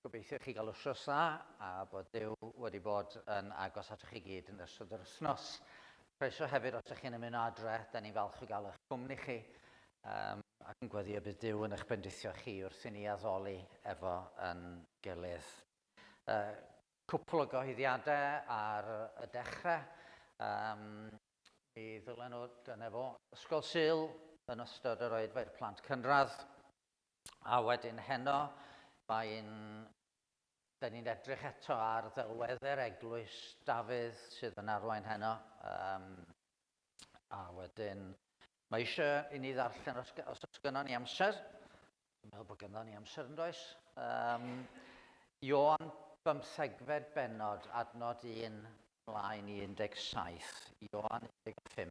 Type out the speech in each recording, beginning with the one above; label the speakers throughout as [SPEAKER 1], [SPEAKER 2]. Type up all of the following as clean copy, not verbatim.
[SPEAKER 1] Gobeithio chi gael wsos dda a bod Duw wedi bod yn agos at chi gyd yn ystod yr wythnos. Croeso hefyd os ydych chi'n ymuno adre, da ni'n falch o gael eich cwmni chi ac yn gweddio bydd Duw yn eich bendithio chi wrth i ni addoli efo yn gilydd. Cwpl o gyhoeddiadau ar y dechrau. Mi ddylen nhw dyna fo ysgol Sul yn ystod yr oedfa'r plant cynradd. A wedyn heno, da ni'n edrych eto ar ddelweddau'r eglwys Dafydd sydd yn arwain heno. A wedyn, mae eisiau i ni ddarllen os oes gynno ni amser. Dwi'n meddwl bod gynno ni amser yn does. Ioan 15 bennod, adnod 1 mlaen i 17. Ioan 15,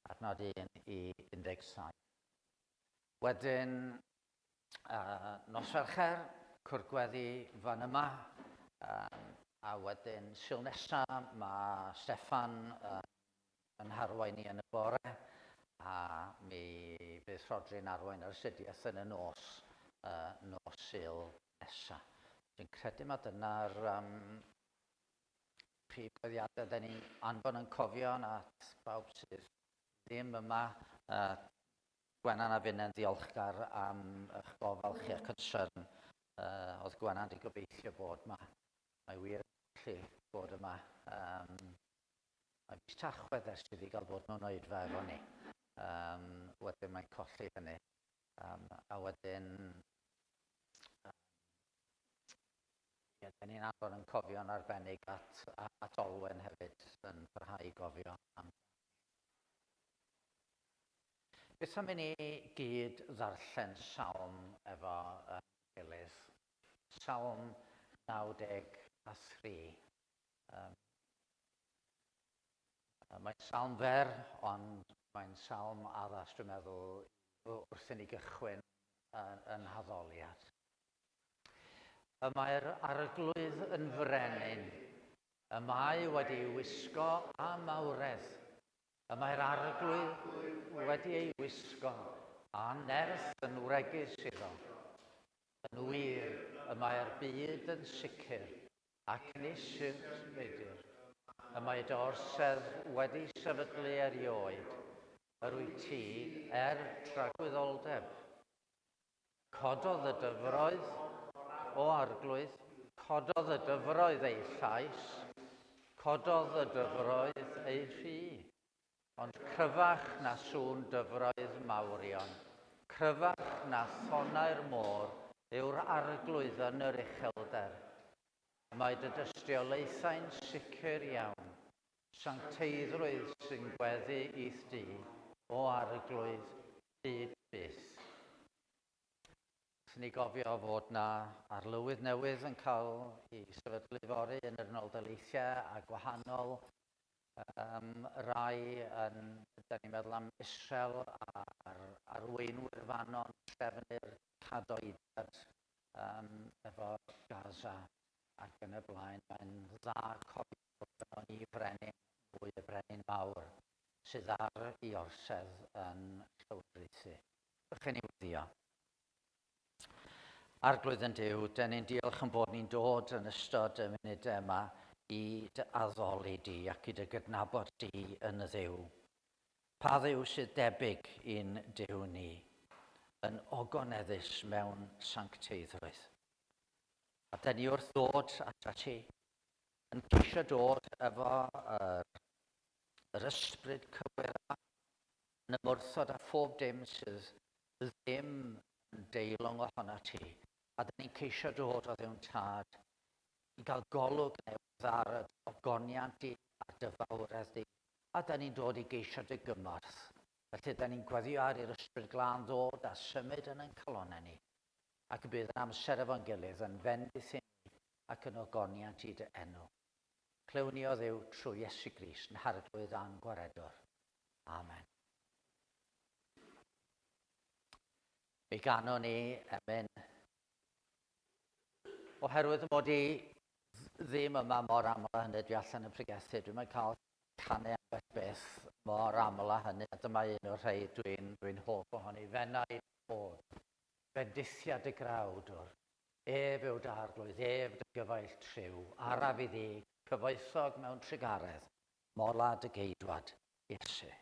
[SPEAKER 1] adnod 1 i 17. Wedyn, nos Fercher, cwrgweddi fan yma, a wedyn Sul nesa mae Steffan yn harwain ni yn y bore, a mi bydd Rhodri'n arwain ar astudiaeth yn y nos Sul nesa. Dwi'n credu mae dyna'r prif gweddiadau da ni anfon yn cofio at bawb sydd ddim yma. Gwenan a Fyna'n ddiolchgar am eich gofal chi a concern. Oedd Gwenan di gobeithio bod yma. Mae wir chi bod yma. Mae mis Tachwedd ers iddi gael bod mewn oedfa efo ni. Wedyn mae'n colli hynny. A wedyn, da ni'n anfon yn cofio'n arbennig at Olwen hefyd yn parhau i gofio am. Beth am i ni gyd ddarllen sawl efo gilydd. Sawl 93. Mae'n sawl fer, ond mae'n sawl addas, dwi'n meddwl, wrth i ni gychwyn yn haddoliad. Y mae'r arglwydd yn frenin, y mae wedi wisgo a mawredd. Y mae'r arglwydd wedi ei wisgo a nerth yn wregus iddo. Yn wir, y mae'r byd yn sicr ac nisyd feidir. Y mae dorsedd wedi sefydlu erioed, yr wyt ti tragwyddoldeb. Cododd y dyfroedd o arglwydd, cododd y dyfroedd ei llais, cododd y dyfroedd ei rhi. Ond cryfach na sŵn dyfroedd mawrion, cryfach na thonnau'r môr yw'r arglwydd yn yr uchelder. Mae dy dystiolaethau'n sicr iawn, sancteiddrwydd sy'n gweddu i'th di o arglwydd byd byth. Ni gofio fod na arlywydd newydd yn cael ei sefydlu fory yn yr Unol Daleithiau a gwahanol rai da ni'n meddwl am Israel a'r arweinwyr fanon trefnu'r cadoedad efo Gaza ac yn y blaen. Mae'n dda cofio bod yno ni frenin, fwy y brenin mawr sydd ar ei orsedd yn llywodraethu. Ydych chi'n ei weddio? Arglwydd yn Duw, da ni'n diolch yn bod ni'n dod yn ystod y munudau yma i dy addoli di ac i dy gydnabod di yn y Dduw. Pa Dduw sydd debyg i'n Duw ni, yn ogoneddus mewn sancteiddrwydd. A da ni wrth ddod ata ti, yn ceisio dod efo yr ysbryd cywir yn ymwrthod â phob dim sydd ddim yn deilwng ohona ti. A da ni'n ceisio dod o ddiwn tad i gael golwg newydd ar y ogoniant di a dyfawredd di. A da ni'n dod i geisio dy gymorth. Felly da ni'n gweddio ar i'r ysbryd glân ddod a symud yn ein calonau ni. Ac bydd yn amser efo'n gilydd yn fendith i ni ac yn ogoniant i dy enw. Clywn ni o Dduw trwy Iesu Grist yn harglwydd a'n gwaredwr. Amen. Mi ganon ni emyn. Oherwydd mod i ddim yma mor aml a hynny dwi allan y pregethu. Dwi'n cael canu ambell beth mor aml a hynny. A dyma un o'r rhai dwi'n hoff ohoni. Fennaid bod. Bendithiad y grawdwr. Ef yw darglwydd, ef dy gyfaill triw, araf i ddi, cyfoethog mewn trigaredd, mola dy geidwad, Iesu.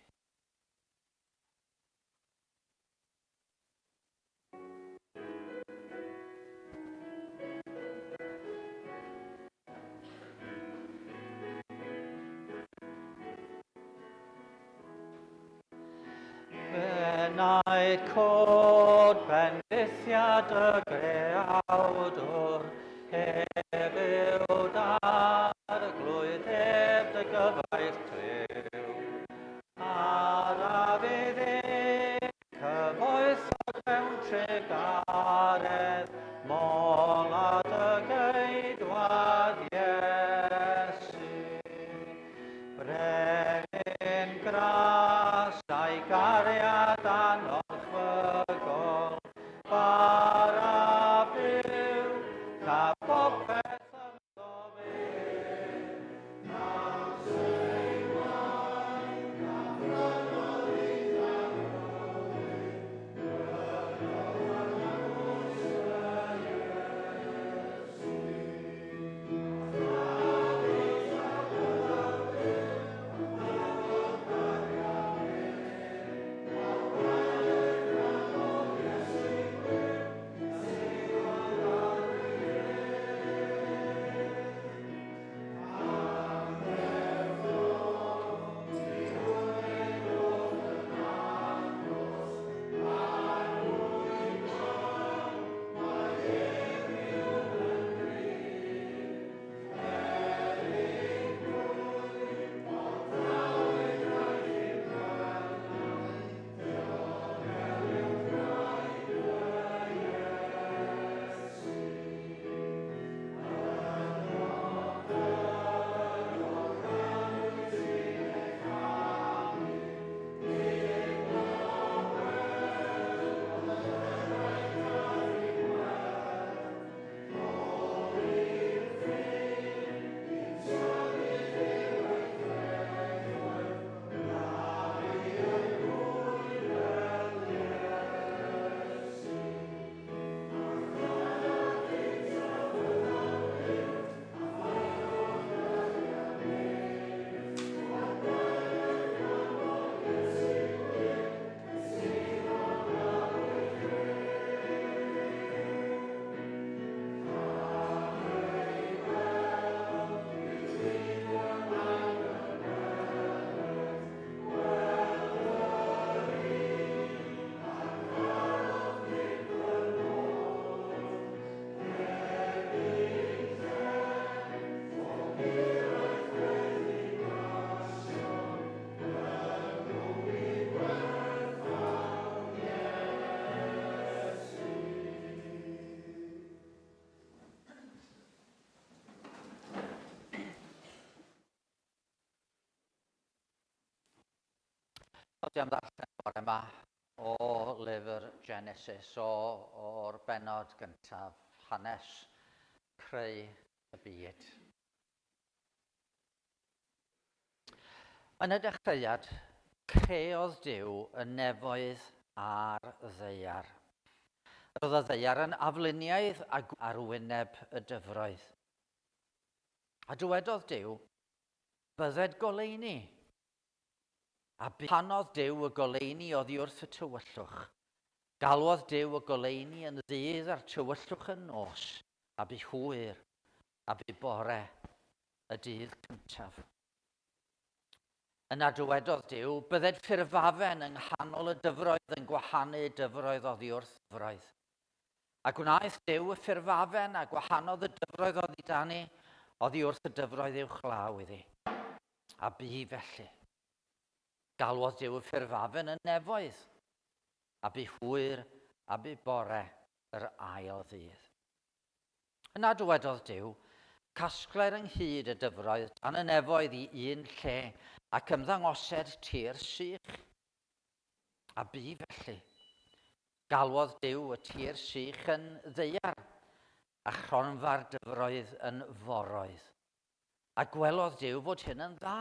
[SPEAKER 1] Benaid cod bendithiad y greawdwr, ef yw darglwydd, ef dy gyfaill triw. Araf i ddi, cyfoethog mewn trigaredd, mola dy geidwad, Iesu. Brenin gras a'i gariad anorchfygol, bara byw, ca popeth ynddo fe. Dwi am ddarllen bore yma o lyfr Genesis o'r bennod gyntaf, hanes creu y byd. Yn y dechreuad, creodd Duw y nefoedd a'r ddaear. Roedd y ddaear yn afluniaidd ar wyneb y dyfroedd. A dywedodd Duw, bydded goleuni. A panodd Duw y goleuni oddi wrth y tywyllwch. Galwodd Duw y goleuni yn ddydd a'r tywyllwch yn nos, a bu hwyr, a bu bore y dydd cyntaf. Yna dywedodd Duw, bydded ffurfafen yng nghanol y dyfroedd yn gwahanu dyfroedd oddi wrth dyfroedd. A gwnaeth Duw y ffurfafen a gwahanodd y dyfroedd oddi dani, oddi wrth y dyfroedd uwchlaw iddi. A bu felly. Galwodd Duw y ffurfafen yn nefoedd, a bu hwyr a bu bore yr ail ddydd. Yna dywedodd Duw, casgler ynghyd y dyfroedd dan y nefoedd i un lle ac ymddangosed tir sych. A bu felly. Galwodd Duw y tir sych yn ddaear a chronfa'r dyfroedd yn foroedd. A gwelodd Duw fod hyn yn dda.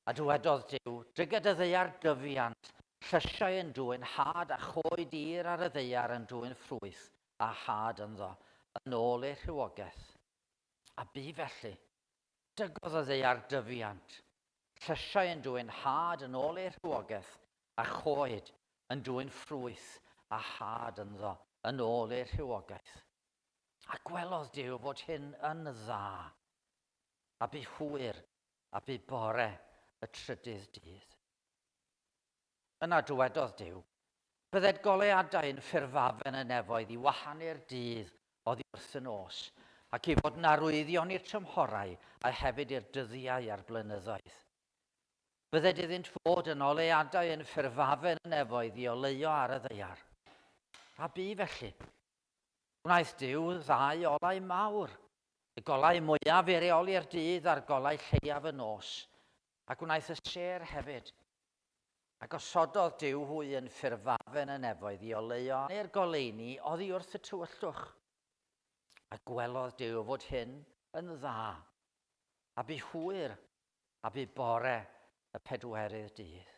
[SPEAKER 1] A dywedodd Duw, driged y ddaear dyfiant, llysiau yn dwyn had a choed dir ar y ddaear yn dwyn ffrwyth a had ynddo. yn ôl i'r rhywogaeth. A bu felly, dygodd o ddeiar dyfiant. Llysiau yn dwy'n had yn ôl i'r rhywogaeth, a choed yn dwy'n ffrwyth a had ynddo yn ôl i'r rhywogaeth. A gwelodd Duw fod hyn yn dda, a bu hwyr a bu bore y trydydd dydd. Yna dywedodd Duw, bydded goleuadau yn ffurfafen y nefoedd i wahanu'r dydd oddi wrth y nos, ac i fod yn arwyddion i'r tymhorau a hefyd i'r dyddiau a'r blynyddoedd. Bydded iddynt fod yn oleuadau yn ffurfafen y nefoedd i oleio ar y ddeiar. A bu felly. Gwnaeth Duw ddau olau mawr, y golau mwyaf i reoli'r dydd a'r golau lleiaf y nos, a gwnaeth y sêr hefyd. Ac osododd Duw hwy yn ffurfafen y nefoedd i oleio neu'r goleuni oddi wrth y tywyllwch. A gwelodd Duw fod hyn yn dda, a bu hwyr a bu bore y pedwerydd dydd.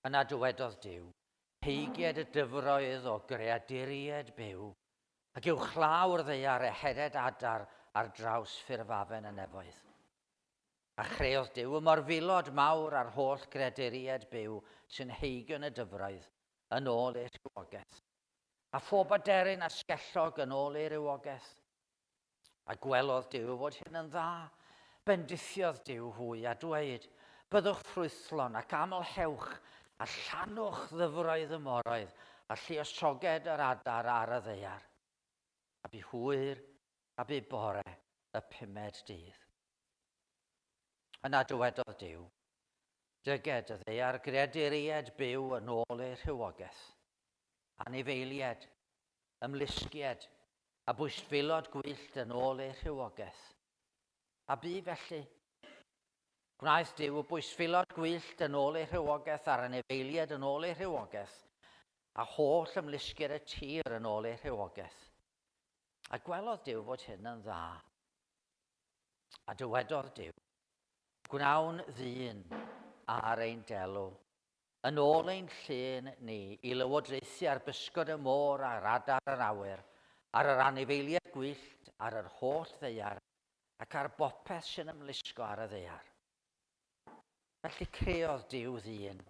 [SPEAKER 1] Yna dywedodd Duw, heigied y dyfroedd o greaduriaid byw, ac yw chlawr ddeiar ehered adar ar draws ffurfafen y nefoedd. A chreuodd Duw y morfilod mawr ar holl greaduriaid byw sy'n heigion y dyfroedd yn ôl i'r rhywogaeth. A phob aderyn a skellog yn ôl i'r rhywogaeth. A gwelodd Duw fod hyn yn dda. Bendithiodd Duw hwy a dweud, byddwch ffrwythlon ac amlhewch a llanwch ddyfroedd y moroedd a lluosoged yr adar ar y ddeiar. A bu hwyr a bu bore y pumed dydd. Yna dywedodd Duw, dyged y ddeiar greaduriaid byw yn ôl i'r rhywogaeth, anifeilied, ymlusgied, a bwystfilod gwyllt yn ôl i'r rhywogaeth. A bu felly. Gwnaeth Duw y bwystfilod gwyllt yn ôl i'r rhywogaeth a'r anifeilied yn ôl i'r rhywogaeth, a holl ymlusgiad y tir yn ôl i'r rhywogaeth. A gwelodd Duw fod hyn yn dda. A dywedodd Duw, gwnawn ddyn ar ein delw, yn ôl ein llun ni i lywodraethu ar bysgod y môr a'r adar yr awyr, ar yr anifeiliaid gwyllt, ar yr holl ddeiar, ac ar bopeth sy'n ymlusgo ar y ddeiar. Felly creodd Duw ddyn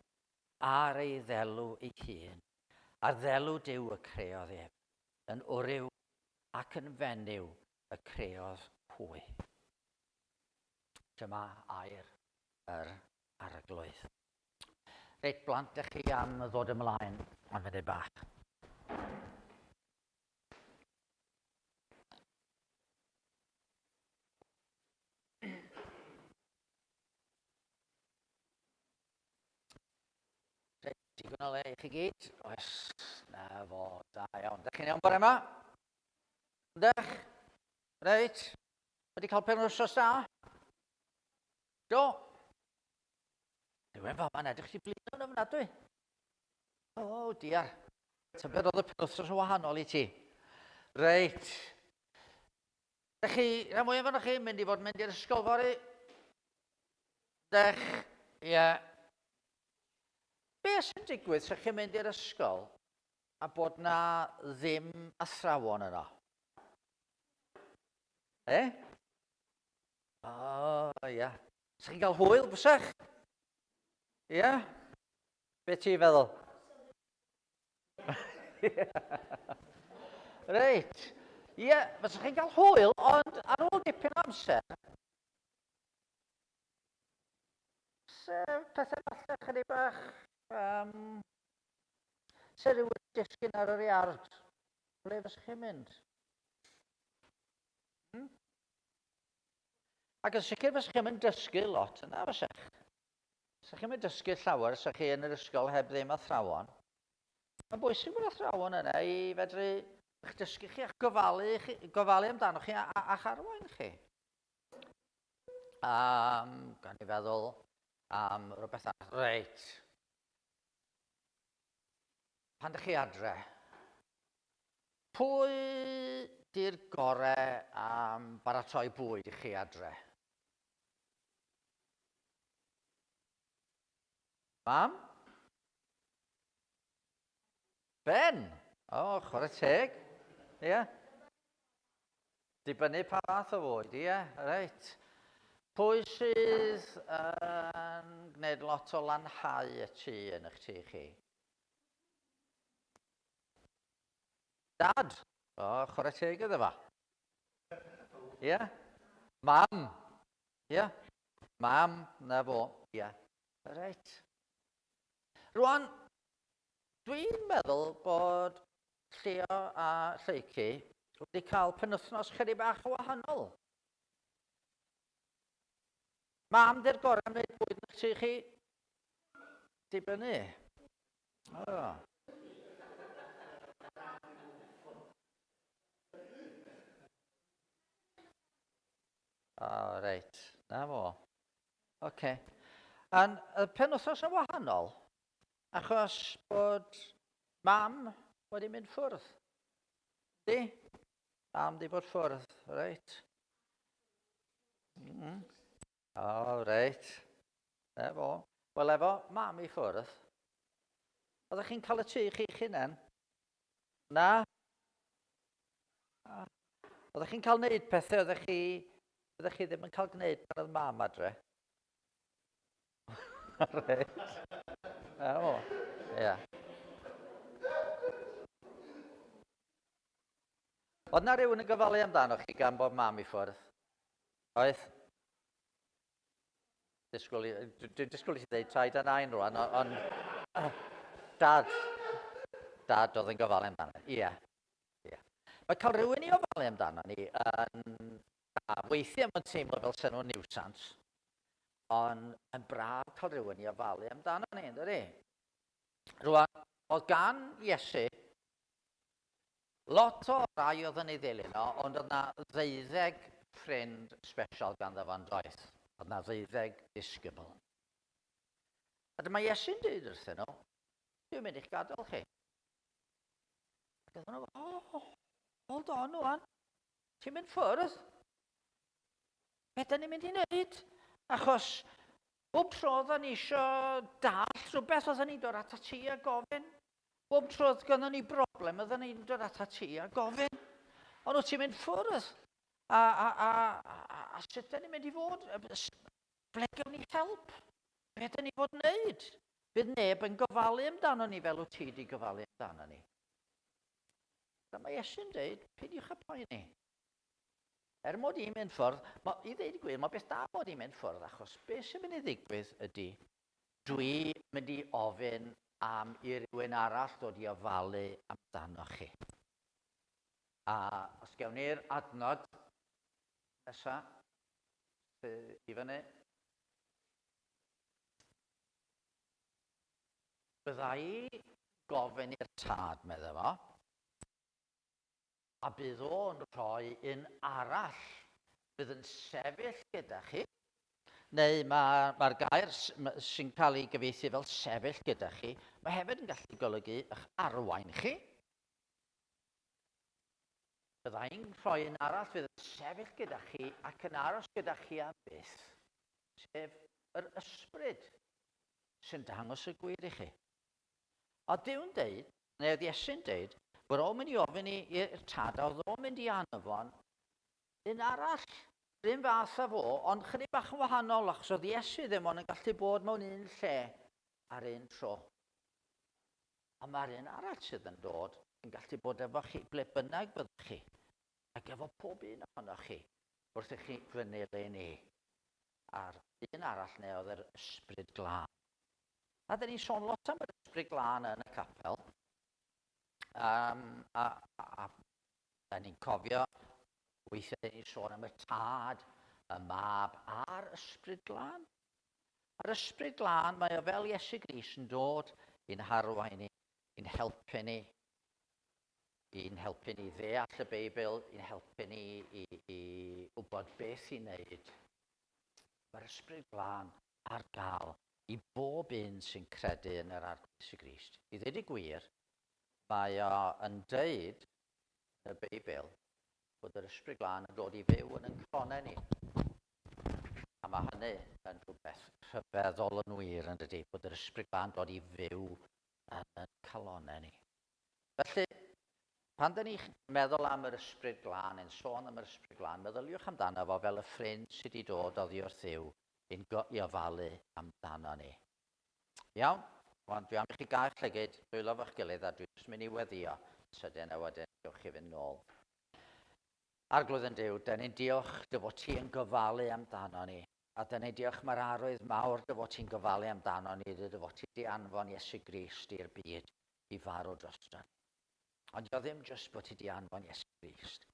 [SPEAKER 1] ar ei ddelw ei hun, a'r ddelw Duw y creodd ef, yn wryw ac yn fenyw y creodd hwy. Dyma air yr arglwydd. Reit, blant ych chi am ddod ymlaen am funud bach. Reit, digon o le i chi gyd. Oes, na fo, da iawn. Dych chi'n iawn bore yma? Dych? Reit, wedi cael penwythnos da? Do? Dwi'n fawr ma'n edrych chi blino yn ofnadwy. O, diar. Tybed oedd y penwythnos yn wahanol i ti. Reit. Dych chi, rhan mwyaf fan chi, mynd i'r ysgol fori? Dych, ie. Be sy'n digwydd sy'ch chi'n mynd i'r ysgol a bod na ddim athrawon yno? O, ia. Sa'ch chi'n cael hwyl, bysach? Ie? Be ti'n feddwl? Reit. Ie, fysach chi'n cael hwyl, ond ar ôl dipyn o amser, pethau falle chydig bach, se rhywun disgyn ar yr iard, ble fysach chi'n mynd? Ac yn sicr fysach chi'n mynd dysgu lot yna, fysach. Fysach chi'n mynd dysgu llawer, fysach chi yn yr ysgol heb ddim athrawon. Mae'n bwysig bod athrawon yna i fedru eich dysgu chi a'ch gofalu amdano chi a'ch arwain chi. Gan i feddwl am rhywbeth arall. Reit. Pan dych chi adre, pwy di'r gorau am baratoi bwyd i chi adre? Mam? Ben? O, chwarae teg. Ie? Dibynnu pa fath o fwyd, ie? Reit. Pwy sydd yn gwneud lot o lanhau y tŷ yn eich tŷ chi? Dad? O, chwarae teg iddo fa. Ie? Mam? Ie? Mam, na fo. Ie. Reit. Rwan, dwi'n meddwl bod Lleo a Lleici wedi cael penwythnos chydig bach o wahanol. Mam, di'r gorau am wneud bwyd yn eich tŷ chi? Dibynnu. O. O, reit. Na fo. Oce. A'n y penwythnos yn wahanol, achos bod mam wedi mynd ffwrdd. Di? Mam di bod ffwrdd, reit. O, reit. Efo. Wel, efo mam i ffwrdd. Oeddech chi'n cael y tŷ chi'ch hunain? Na? Oeddech chi'n cael gwneud pethau, oeddech chi ddim yn cael gwneud pan oedd mam adre? Reit. O, ie. Oedd na rhywun yn gofalu amdano chi gan bod mam i ffwrdd? Oedd? Dwi'n disgwyl i ti ddweud taid a nain rwan, ond dad oedd yn gofalu amdano. Ie. Mae cael rhywun i ofalu amdano ni weithiau mae'n teimlo fel sen nhw'n niwsans, ond yn braf cael rhywun i ofalu amdano ni, ynddi? Rwan, oedd gan Iesu lot o rai oedd yn ei ddilyn o, ond oedd na 12 ffrind special ganddo fo'n doedd. Oedd na 12 disgybl. A dyma Iesu'n dweud wrthyn nhw, dwi'n mynd i'ch gadael chi. Ac oedd nhw, hold on wan, ti'n mynd ffwrdd? Be da ni'n mynd i wneud? Achos bob tro oedden ni eisiau dall rhywbeth oedden ni'n dod at ti a gofyn. Bob tro oedd gynnon ni broblem oedden ni'n dod at ti a gofyn. Ond wyt ti'n mynd ffwrdd? A sut da ni'n mynd i fod? Ble gawn ni help? Be da ni fod wneud? Bydd neb yn gofalu amdano ni fel wyt ti wedi gofalu amdano ni. Mae Iesu'n dweud, peidiwch â poeni. Mod i'n mynd ffwrdd, i ddeud i gwir, mae beth da mod i'n mynd ffwrdd, achos beth sy'n mynd i ddigwydd ydy, dwi mynd i ofyn am i rywun arall dod i ofalu amdano chi. A os gewn ni'r adnod nesaf, i fyny, bydda i gofyn i'r tad, medda fo, a bydd o'n rhoi un arall, bydd yn sefyll gyda chi, neu mae'r gair sy'n cael ei gyfieithu fel sefyll gyda chi, mae hefyd yn gallu golygu eich arwain chi. Bydda i'n rhoi un arall fydd yn sefyll gyda chi ac yn aros gyda chi am byth, sef yr ysbryd sy'n dangos y gwir i chi. A Duw'n deud, neu oedd Iesu'n deud, bod o'n mynd i ofyn i'r tad, a oedd o'n mynd i anafon un arall, rhywun fath a fo, ond chydig bach yn wahanol, achos oedd Iesu ddim ond yn gallu bod mewn un lle ar un tro. A mae'r un arall sydd yn dod yn gallu bod efo chi ble bynnag byddwch chi, ac efo pob un ohonoch chi, wrth i chi fynylu ni. A'r un arall neu oedd yr ysbryd glân. A dyn ni'n sôn lot am yr ysbryd glân yn y capel, a ni'n cofio weithiau ni'n sôn am y tad, y mab a'r ysbryd glân. A'r ysbryd glân, mae o fel Iesu Grist yn dod i'n harwain ni, i'n helpu ni, ddeall y Beibl, i'n helpu ni i wybod beth i wneud. Mae'r ysbryd glân ar gael i bob un sy'n credu yn yr arglwydd Iesu Grist. I ddweud y gwir, mae o yn deud yn y Beibl bod yr ysbryd glân yn dod i fyw yn cronau ni. A mae hynny yn rhywbeth rhyfeddol yn wir yn dydy, bod yr ysbryd glân dod i fyw yn calonnau ni. Felly, Pan da ni'n meddwl am yr ysbryd glân, yn sôn am yr ysbryd glân, meddyliwch amdano fo fel y ffrind sydd wedi dod oddi wrth Dduw i ofalu amdano ni. Iawn? Wel, dwi am i chi gael llygyd, dwylo fo'ch gilydd, a dwi'n mynd i weddio sydyn a wedyn gewch chi fynd nôl. Arglwydd yn Duw, da ni'n diolch dy fod ti yn gofalu amdano ni. A da ni'n diolch mae'r arwydd mawr dy fod ti'n gofalu amdano ni, dy fod ti di anfon Iesu Grist i'r byd i farw drosto. Ond o ddim jyst bod ti di anfon Iesu Grist.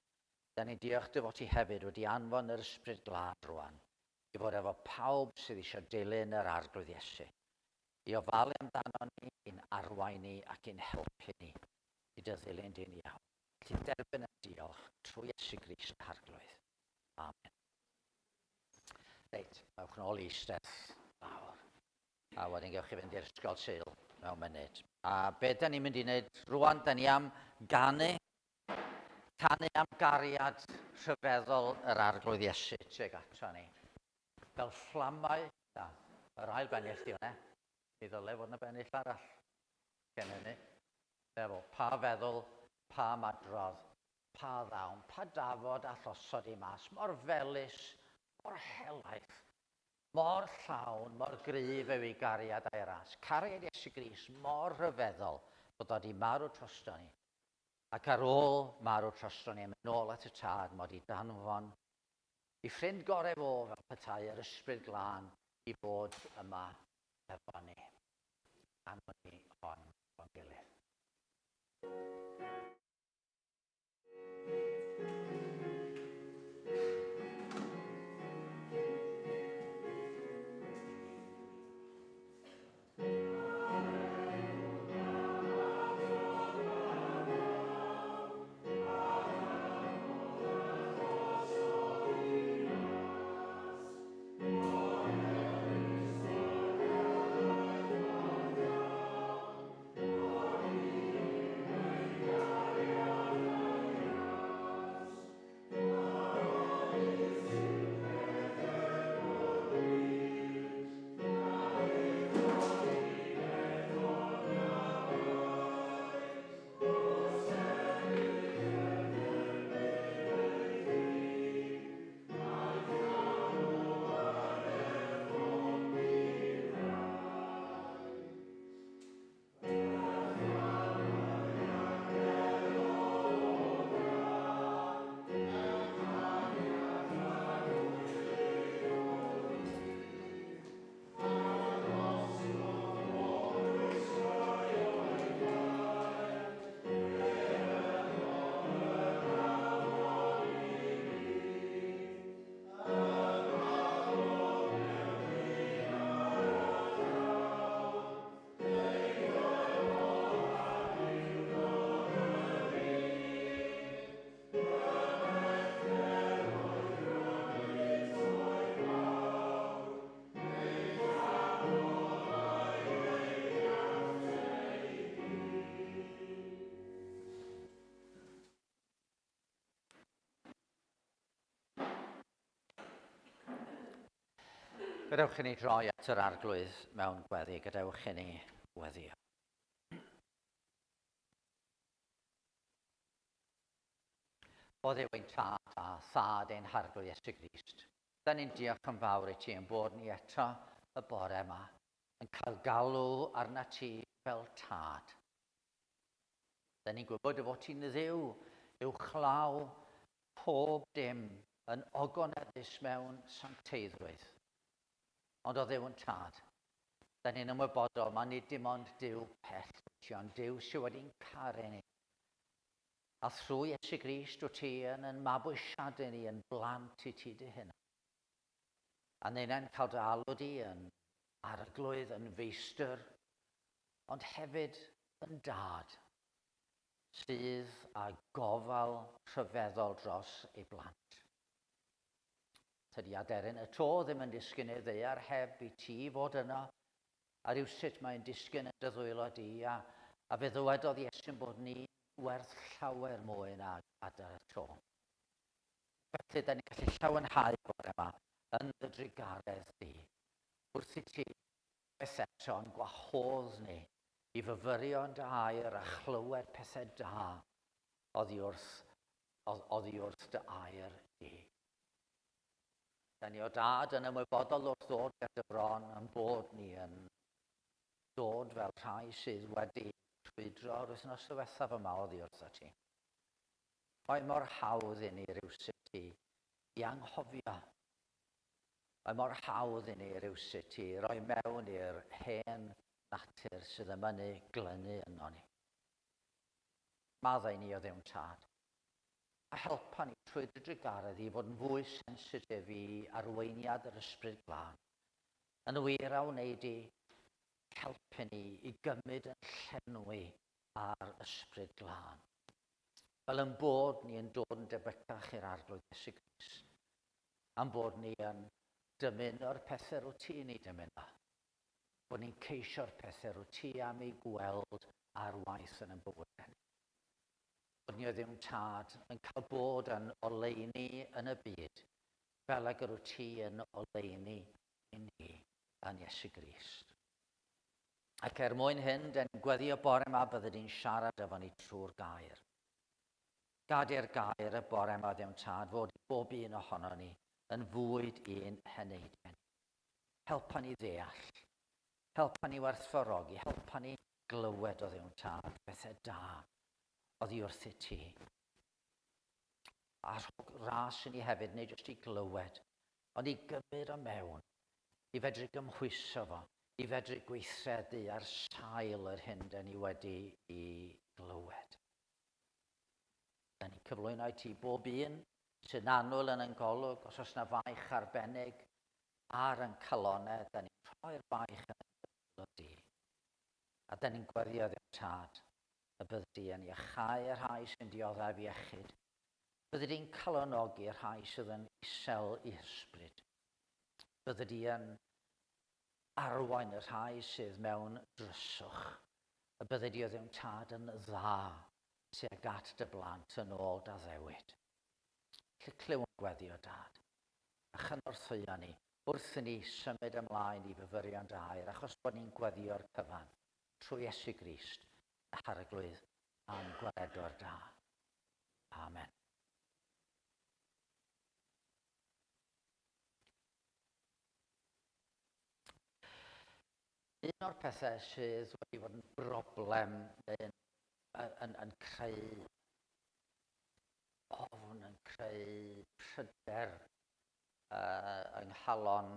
[SPEAKER 1] Da ni'n diolch dy fod ti hefyd wedi anfon yr ysbryd glân rwan, i fod efo pawb sydd eisiau dilyn yr arglwydd Iesu, i ofalu amdano ni, i'n arwain ni ac i'n helpu ni i dy ddilyn di'n iawn. Ti'n derbyn y diolch trwy Iesu Grist arglwydd. Amen. Reit, mewch nôl i eistedd fawr. A wedyn gewch chi fynd i'r ysgol Sul mewn munud. A be da ni'n mynd i wneud rwan, da ni am canu am gariad rhyfeddol yr arglwydd Iesu tuag ato ni. Fel fflamau, yr ail bennill di hwnna, mi ddyle fod yna bennill arall gen ni. Efo, pa feddwl, pa madrodd, pa ddawn, pa dafod a thosod i mas, mor felys, mor helaeth, mor llawn, mor gryf yw ei gariad a'i ras. Cariad Iesu Grist mor rhyfeddol bod o di marw trosto ni. Ac ar ôl marw trosto ni, mynd nôl at y tad, mod i danfon i ffrind gorau fo fel petai yr ysbryd glân i bod yma efo ni. Anfon ni o'n gilydd. Gadewch i ni droi at yr arglwydd mewn gweddi, gadewch i ni weddio. O Dduw ein tad a thad ein harglwydd Iesu Grist, da ni'n diolch yn fawr i ti yn bod ni eto y bore yma, yn cael galw arna ti fel tad. Da ni'n gwybod fod ti'n Dduw uwchlaw pob dim yn ogoneddus mewn sancteiddrwydd. Ond o Dduw yn tad, da ni'n ymwybodol, mae nid dim ond Duw pell, ond Duw sydd wedi'n caru ni. A thrwy Iesu Grist wyt ti yn mabwysiadu ni, yn blant i ti dy hynna. A ni'n cael dy alw di yn arglwydd, yn feistr, ond hefyd yn dad, sydd â gofal rhyfeddol dros ei blant. Tydi aderyn y to ddim yn disgyn i'r ddaear heb i ti fod yno, a rywsut mae'n disgyn yn dy ddwylo di, a fe ddywedodd Iesu'n bod ni werth llawer mwy na adar y to. Felly, da ni'n gallu llawenhau bore yma yn dy drigaredd di, wrth i ti beth eto yn gwahodd ni i fyfyrio'n dy air a chlywed pethau da oddi wrth dy air di. Da ni o dad yn ymwybodol wrth ddod at y bron yn bod ni yn dod fel rhai sydd wedi trwydro'r wythnos diwethaf yma oddi wrtho ti. Mae mor hawdd i ni rywsut i anghofio. Mae mor hawdd i ni rywsut i roi mewn i'r hen natur sydd yn mynnu glynu yno ni. Maddau ni o ddiwn tad. A helpa ni trwy dy drigaredd i fod yn fwy sensitif i arweiniad yr ysbryd glân. Yn wir a wneud i helpu ni i gymryd yn llenwi ar ysbryd glân. Fel yn bod ni yn dod yn debycach i'r arglwydd Iesu Grist. Am bod ni yn dymuno'r pethau rwyt ti'n ei dymuno. Bod ni'n ceisio'r pethau rwyt ti am ei gweld ar waith yn bywyd ni. Bod ni o ddim tad yn cael bod yn oleuni yn y byd, fel ag rwyt ti yn oleuni i ni yn Iesu Grist. Ac mwyn hyn, den gweddio bore yma bydde di'n siarad efo ni trwy'r gair. Gad i'r gair y bore yma ddim tad fod bob un ohono ni yn fwyd i'n heneidyn. Helpa ni ddeall, helpa ni werthfawrogi, helpa ni glywed o ddim tad, bethau da oddi wrth i ti. A ras i ni hefyd, neu jyst i glywed, ond i gymryd o mewn, i fedru gymhwyso fo, i fedru gweithredu ar sail yr hyn da ni wedi i glywed. Da ni cyflwyno i ti bob un sy'n annwyl yn golwg, os oes yna faich arbennig ar yn calonau, da ni'n rhoi'r baich yn y di. A da ni'n gweddio ddim tad. Y bydde di yn iachau y rhai sy'n dioddef iechyd. Bydde di'n calonogi'r rhai sydd yn isel i ysbryd. Bydde di yn arwain y rhai sydd mewn dryswch. Y bydde di o ddim tad yn dda tuag at dy blant yn ôl da ddewyd. Clyw yn gweddio dad. A chynorthwyo ni wrth i ni symud ymlaen i fyfyrion dair achos bod ni'n gweddio'r cyfan trwy Iesu Grist. A harglwydd a'n gwaredwr da. Amen. Un o'r pethau sydd wedi bod yn broblem yn creu ofn, yn creu pryder yng nghalon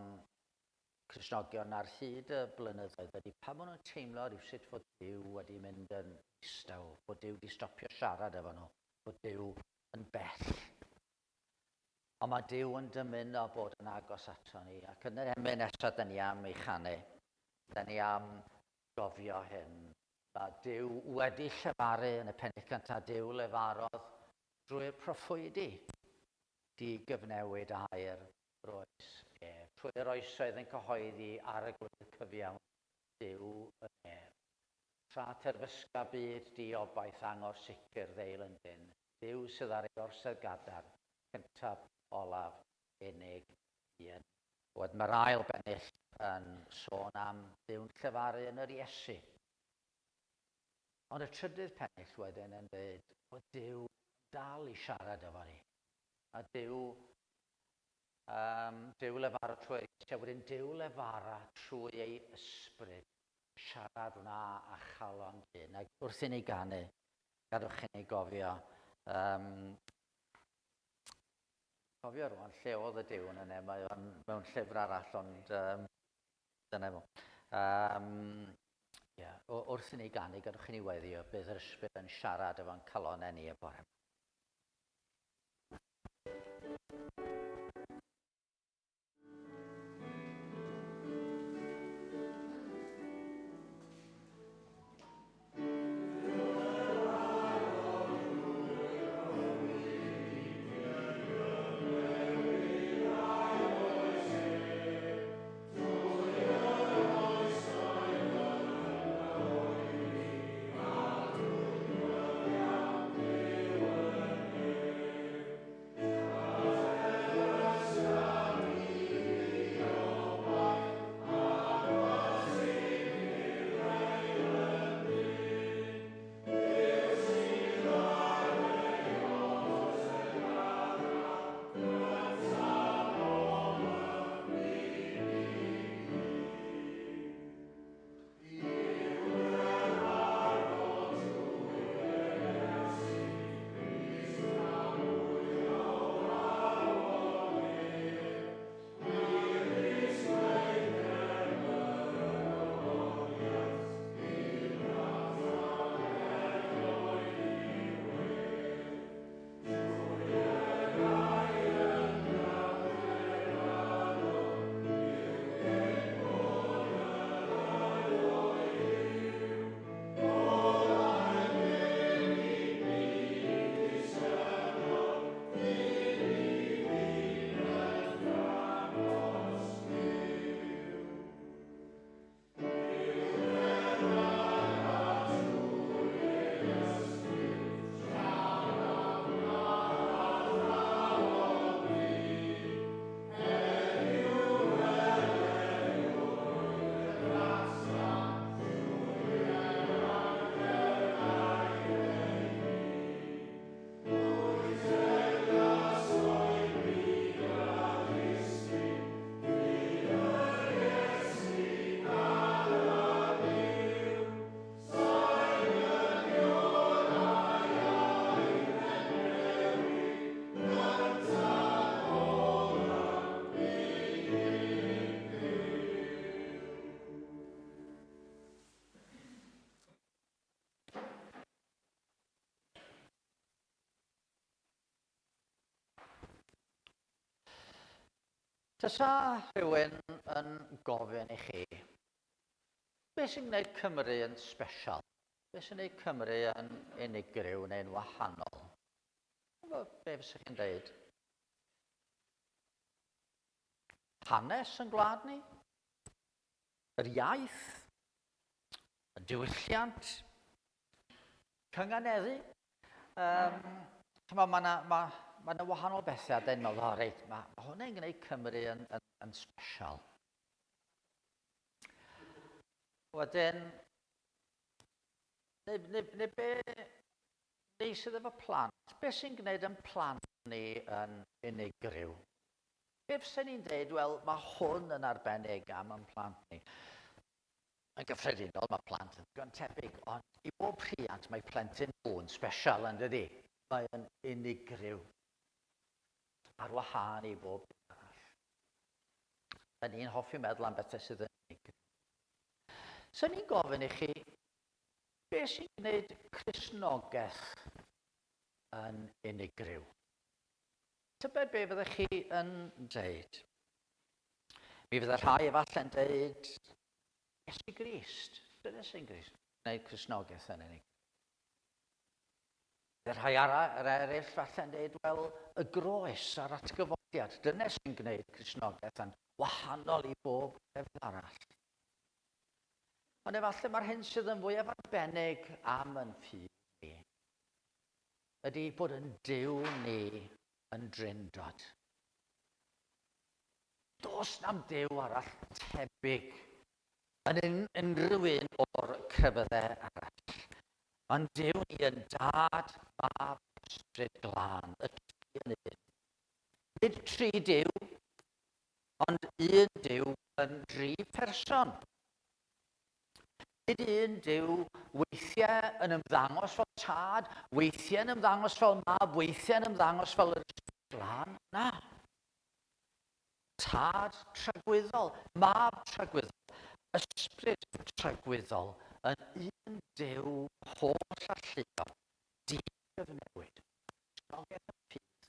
[SPEAKER 1] Cristnogion ar hyd y blynyddoedd ydy pan maen nhw'n teimlo rhywsut fod Duw wedi mynd yn istaw, bod Duw wedi stopio siarad efo nhw, bod Duw yn bell. Ond mae Duw yn dymuno bod yn agos ato ni, ac yn yr emyn nesaf dyn ni am ei chanu, dyn ni am gofio hyn. Mae Duw wedi llefaru yn y pennill cyntaf, Duw lefarodd drwy'r proffwydi di gyfnewid air roes ef. Trwy'r oesoedd yn cyhoeddi ar y gwledydd cyfiawn Duw yn ef. Tra terfysga byd diobaith angor sicr ddeil yn dyn. Duw sydd ar ei orsedd gadar, cyntaf, olaf, unig, un. Oedd mae'r ail bennill yn sôn am Duw'n llefaru yn yr Iesu. Ond y trydydd pennill wedyn yn dweud bod Duw dal i siarad efo ni. A Duw lefara trwy Iesu, wedyn Duw lefara trwy ei ysbryd. Siarad hwnna a chalon dyn. Ac wrth i ni ganu, gadwch i ni gofio. Cofio rwan, lle oedd y Duw yn yna, mae o'n mewn llyfr arall, ond dyna fo. Wrth i ni ganu, gadwch i ni weddio bydd yr ysbryd yn siarad efo'n calonau ni y bore. Tysa rhywun yn gofyn I chi, beth sy'n gwneud Cymru yn special? Beth sy'n gwneud Cymru yn unigryw neu'n wahanol? Be fysych chi'n dweud? Hanes yn gwlad ni? Yr iaith? Y diwylliant? Cynganeddu? Mae yna wahanol bethau a dyn meddwl, reit, mae hwnna'n gwneud Cymru yn special. Wedyn, neu be sydd efo plant? Be sy'n gwneud yn plant ni yn unigryw? Be fysen ni'n dweud, wel, mae hwn yn arbennig am yn plant ni. Yn gyffredinol, mae plant yn digon tebyg, ond I bob rhiant mae plentyn nhw'n special yn dydi. Mae'n unigryw. Ar wahân I bob arall. Yn ni'n hoffi meddwl am bethau sydd yn unigryw. So ni'n gofyn I chi, beth sy'n gwneud Cristnogaeth yn unigryw? Tybed be fyddech chi yn dweud? Mi fydd y rhai efallai'n dweud Iesu Grist. Dyna sy'n Grist. Gwneud Cristnogaeth yn unigryw. Y rhai eraill falle'n dweud, wel, y groes a'r atgyfodiad. Dyna sy'n gwneud Cristnogaeth yn wahanol I bob lefydd arall. Ond efallai mae'r hyn sydd yn fwyaf arbennig am yn ffydd ni ydy bod yn Duw ni yn drindod. Does na'm Duw arall tebyg yn unrhyw un o'r crefyddau arall. Ond Duw ni yn dad, mab, ysbryd glân, y tri yn un. Nid tri Duw, ond un Duw yn dri person. Nid un Duw weithiau yn ymddangos fel tad, weithiau yn ymddangos fel mab, weithiau yn ymddangos fel yr ysbryd glân. Na. Tad tragwyddol, mab tragwyddol, ysbryd tragwyddol yn un Duw holl a llio, di-gyfnewid, Cristnogaeth yn ffydd,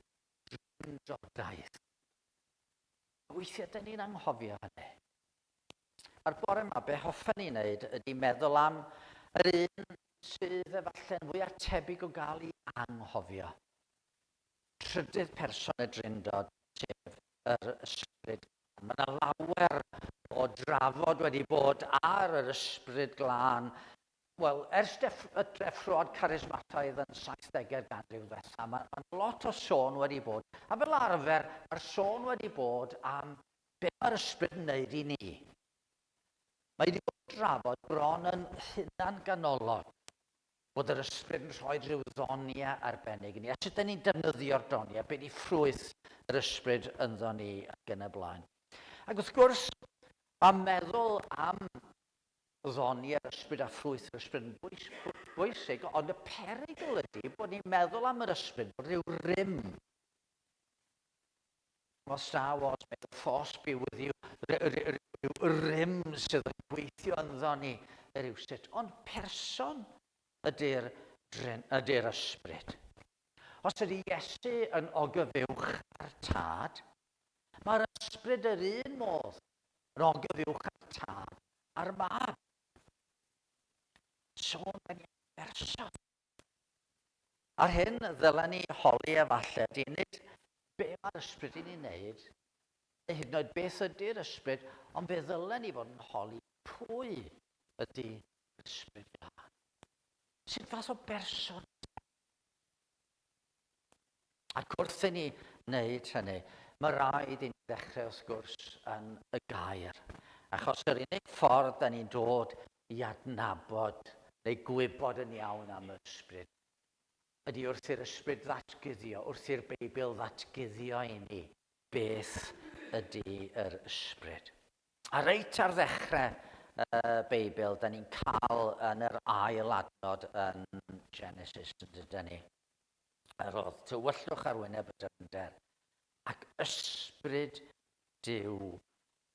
[SPEAKER 1] drindoddaeth. Weithiau, dyn ni'n anghofio hynny. A'r bore yma, be hoffwn ni'n wneud ydy meddwl am yr un sydd efallai'n fwy tebyg o gael I anghofio. Trydydd person y drindod, sef yr ysbryd. Mae yna lawer o drafod wedi bod ar yr ysbryd glân. Wel, ers y deffroad charismataidd yn 70au ganrif ddiwetha, mae lot o sôn wedi bod. A fel arfer, mae'r sôn wedi bod am beth mae'r ysbryd yn wneud I ni. Mae wedi bod yn drafod bron yn hunan ganolog bod yr ysbryd yn rhoi rhyw ddonia arbennig I ni. A sut ydyn ni'n defnyddio'r donia, be di ffrwyth yr ysbryd ynddo ni ac yn y blaen. Ac wrth gwrs, mae meddwl am ddonia'r ysbryd a ffrwyth yr ysbryd yn bwysig, ond y perygl ydy bod ni'n meddwl am yr ysbryd bod rhyw rym. Well, Star Wars, may the force be with you, rhyw rym sydd yn gweithio ynddo ni rhywsut, ond person ydy'r ysbryd. Os ydy Iesu yn ogyfywch ar tad, mae'r ysbryd yr un modd yn ogyfywch ar tad a'r mab. Sôn yn berson. A'r hyn ddylen ni holi efallai ydy nid be mae'r ysbryd yn ei wneud, neu hyd yn oed beth ydy'r ysbryd, ond be ddylen ni fod yn holi pwy ydy'r ysbryd glân. Sut fath o berson? Ac wrth I ni wneud hynny, mae rhaid I ni ddechrau wrth gwrs yn y gair. Achos yr unig ffordd da ni'n dod I adnabod neu gwybod yn iawn am y ysbryd ydy wrth i'r ysbryd ddatguddio, wrth i'r Beibl ddatguddio I ni beth ydy yr ysbryd. A reit ar ddechrau y Beibl, da ni'n cael yn yr ail adnod yn Genesis, dydyn ni. Yr oedd, tywyllwch ar wyneb y dyfnder, ac ysbryd Duw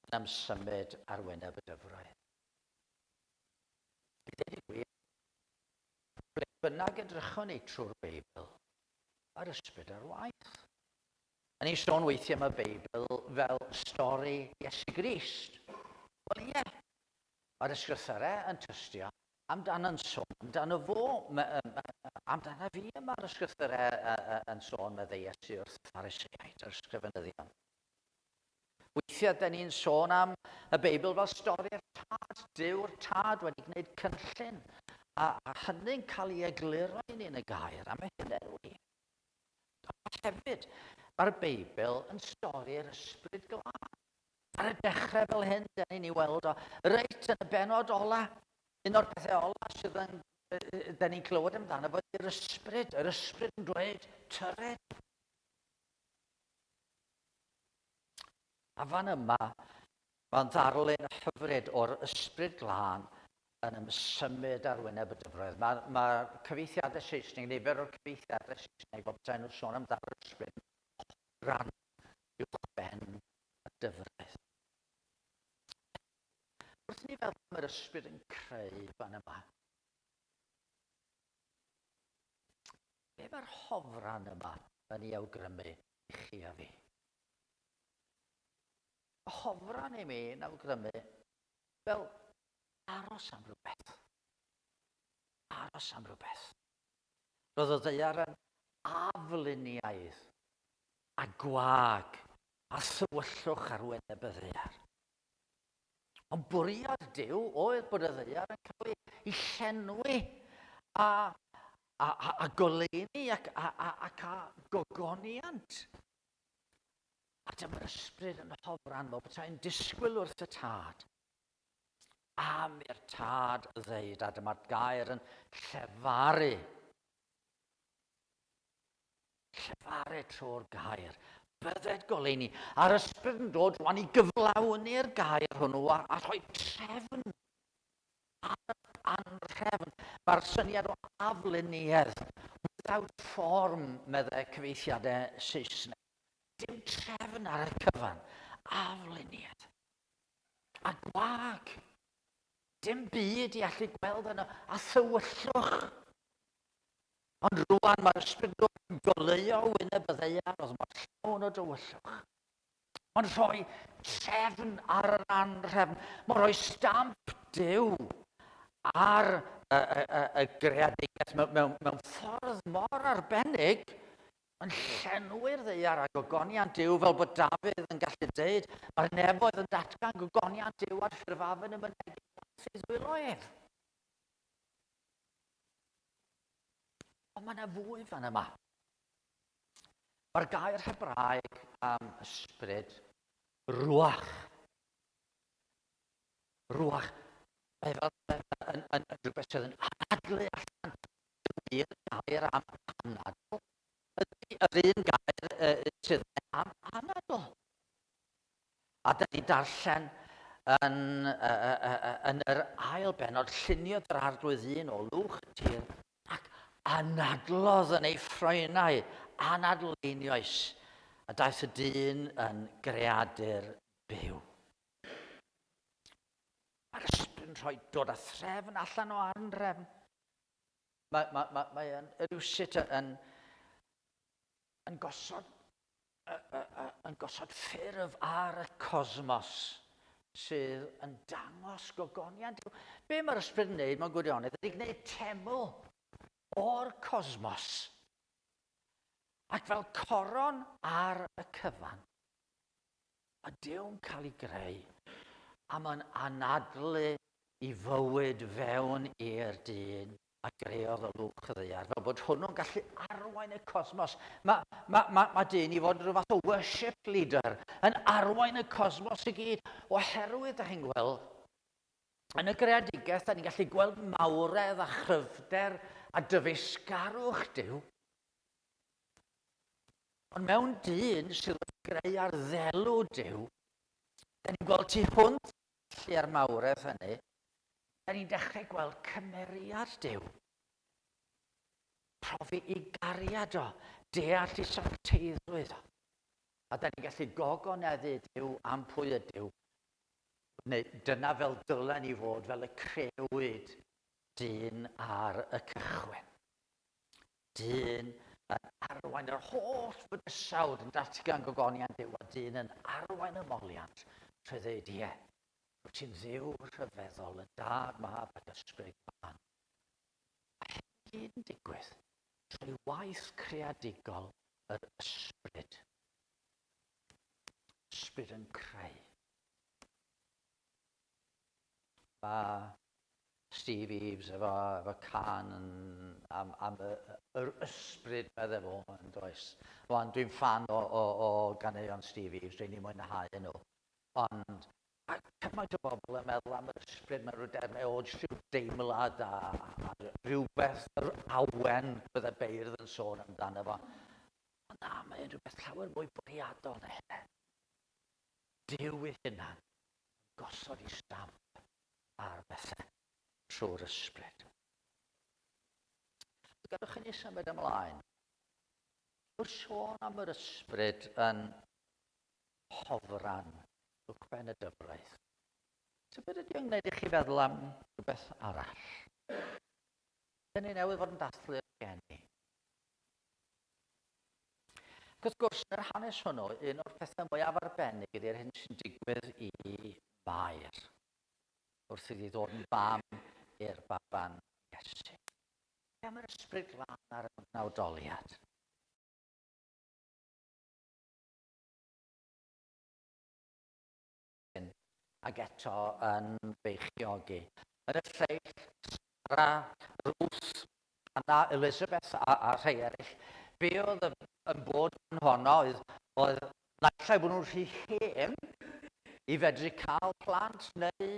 [SPEAKER 1] yn ymsymud ar wyneb y dyfroedd. I ddweud y gwir, ble bynnag edrychon ni trwy'r Beibl, mae'r ysbryd ar waith. Yn ei sôn weithiau am y Beibl fel stori Iesu Grist. Wel ie, mae'r ysgrythurau yn tystio amdano'n sôn amdano fo, amdano fi mae'r ysgrythurau yn sôn medde Iesu wrth y Pharisëaid, yr ysgrifenyddion. Weithiau, da ni'n sôn am y Beibl fel stori'r tad, Dyw'r tad wedi gwneud cynllun, a hynny'n cael ei egluro i ni yn y gair, a mae hynny'n wir. Ond hefyd, mae'r Beibl yn stori'r ysbryd glân. Ar y dechrau fel hyn, da ni'n ei weld o, reit yn y benod ola, un o'r pethau ola sydd yn, da ni'n clywed amdano fod yr ysbryd yn dweud, tyred. A fan yma, mae'n ddarlun hyfryd o'r ysbryd glân yn ymsymud ar wyneb y dyfroedd. Mae cyfeithiadau Saesneg, nifer o'r cyfeithiadau Saesneg, bod bethau nhw'n sôn amdano'r ysbryd, ran uwchben y dyfroedd. Wrth ni fel mae'r ysbryd yn creu fan yma. Be mae'r hofran yma yn ei awgrymu i chi a fi? Y hofran i mi yn awgrymu fel aros am rhywbeth. Aros am rhywbeth. Roedd o ddaear yn afluniaidd a gwag a thywyllwch ar wyneb y ddaear. Ond bwriad Duw oedd bod y ddaear yn cael ei llenwi a goleuni ac a gogoniant. A dyma'r ysbryd yn hofran fel bethau'n disgwyl wrth y tad. Am i'r tad ddeud, a dyma'r gair yn llefaru. Llefaru trwy'r gair. Bydded goleuni. A'r ysbryd yn dod rwan i gyflawni'r gair hwnnw a rhoi trefn. Anrefn. Mae'r syniad o afluniedd without form, meddai cyfeithiadau Saesneg. Dim trefn ar y cyfan, afluniad. A gwag. Dim byd i allu gweld yno, a thywyllwch. Ond rwan mae'r ysbryd yn goleuo wyneb y ddaear, oedd mae'n llawn o dywyllwch. Mae'n rhoi trefn ar yr anrefn. Mae'n rhoi stamp Duw ar y greadigaeth mewn ffordd mor arbennig. Mae'n llenwi'r ddaear a gogoniant Duw fel bod Dafydd yn gallu dweud, mae'r nefoedd yn datgan gogoniant Duw ar ffurfafn y mynegau sydd wyloedd. Ond mae yna fwy fan yma. Mae'r gair Hebraeg am ysbryd, rwach. Rwach. Mae fel yn rhywbeth sydd yn anadlu allan. Dywy'r gair am anadl. Yr un gair sydd am anadl. A da ni darllen yn yr ail benod, lluniodd yr arglwydd un o lwch y tir ac anadlodd yn ei ffroenau, anadleinioes, a daeth y dyn yn greadur byw. Mae'r ysbryd yn rhoi dod â threfn allan o anrefn. Mae rywsut yn gosod ffurf ar y cosmos sydd yn dangos gogoniant. Be mae'r ysbryd yn gwneud mewn gwirionedd ydy gwneud teml o'r cosmos. Ac fel coron ar y cyfan, mae Duw'n cael ei greu a mae'n anadlu i fywyd fewn i'r dyn a greodd o lwch y ddaear, fel bod hwnnw'n gallu arwain y cosmos. Mae dyn i fod yn rhyw fath o worship leader, yn arwain y cosmos i gyd, oherwydd, da chi'n gweld, yn y greadigaeth, da ni'n gallu gweld mawredd a chryfder a dyfeisgarwch Duw. Ond mewn dyn sydd yn greu ar ddelw Duw, da ni'n gweld tu hwnt lle'r mawredd hynny, da ni'n dechrau gweld cymeriad Duw. Profi i gariad o, deall i sancteiddrwydd o. A da ni'n gallu gogoneddu Duw am pwy y Duw. Neu dyna fel dylen ni fod fel y crewyd dyn ar y cychwyn. Dyn yn arwain yr holl bydysawd yn datgan gogoniant yw a dyn yn arwain y moliant trwy ddweud ie. Wyt ti'n ddiw rhyfeddol yn dad mab ac ysbryd fan. A hyn gyd yn digwydd trwy waith creadigol yr ysbryd. Ysbryd yn creu. Mae Steve Eves efo can am yr ysbryd meddwl fo yn does. Wan, dwi'n fan o ganeuon Steve Eves, dwi'n ei mwynhau nhw. Ond cymaint o bobl yn meddwl am yr ysbryd, mae rhyw rhyw deimlad a rhywbeth, yr awen bydd y beirdd yn sôn amdano fo. Ond na, mae'n rhywbeth llawer mwy bwriadol na hynny. Dyw ei hunan, gosod ei stamp ar bethau trwy'r ysbryd. Gadwch chi ni symud ymlaen. Wrth sôn am yr ysbryd yn hofran uwchben y dyfraith. So beth ydy yn gwneud i chi feddwl am rhywbeth arall? Dyn ni newydd fod yn dathlu'r geni. Wrth gwrs, yn yr hanes hwnnw, un o'r pethau mwyaf arbennig ydy'r hyn sy'n digwydd i Mair, wrth iddi ddod yn fam i'r baban Iesu. Am yr ysbryd glân ar y nawdoliad. Ac eto yn beichiogi. Yn y lleill, Sara, Ruth, Anna, Elizabeth a rhai eraill, be oedd yn bod yn honno oedd naill bod nhw'n rhy hen i fedru cael plant neu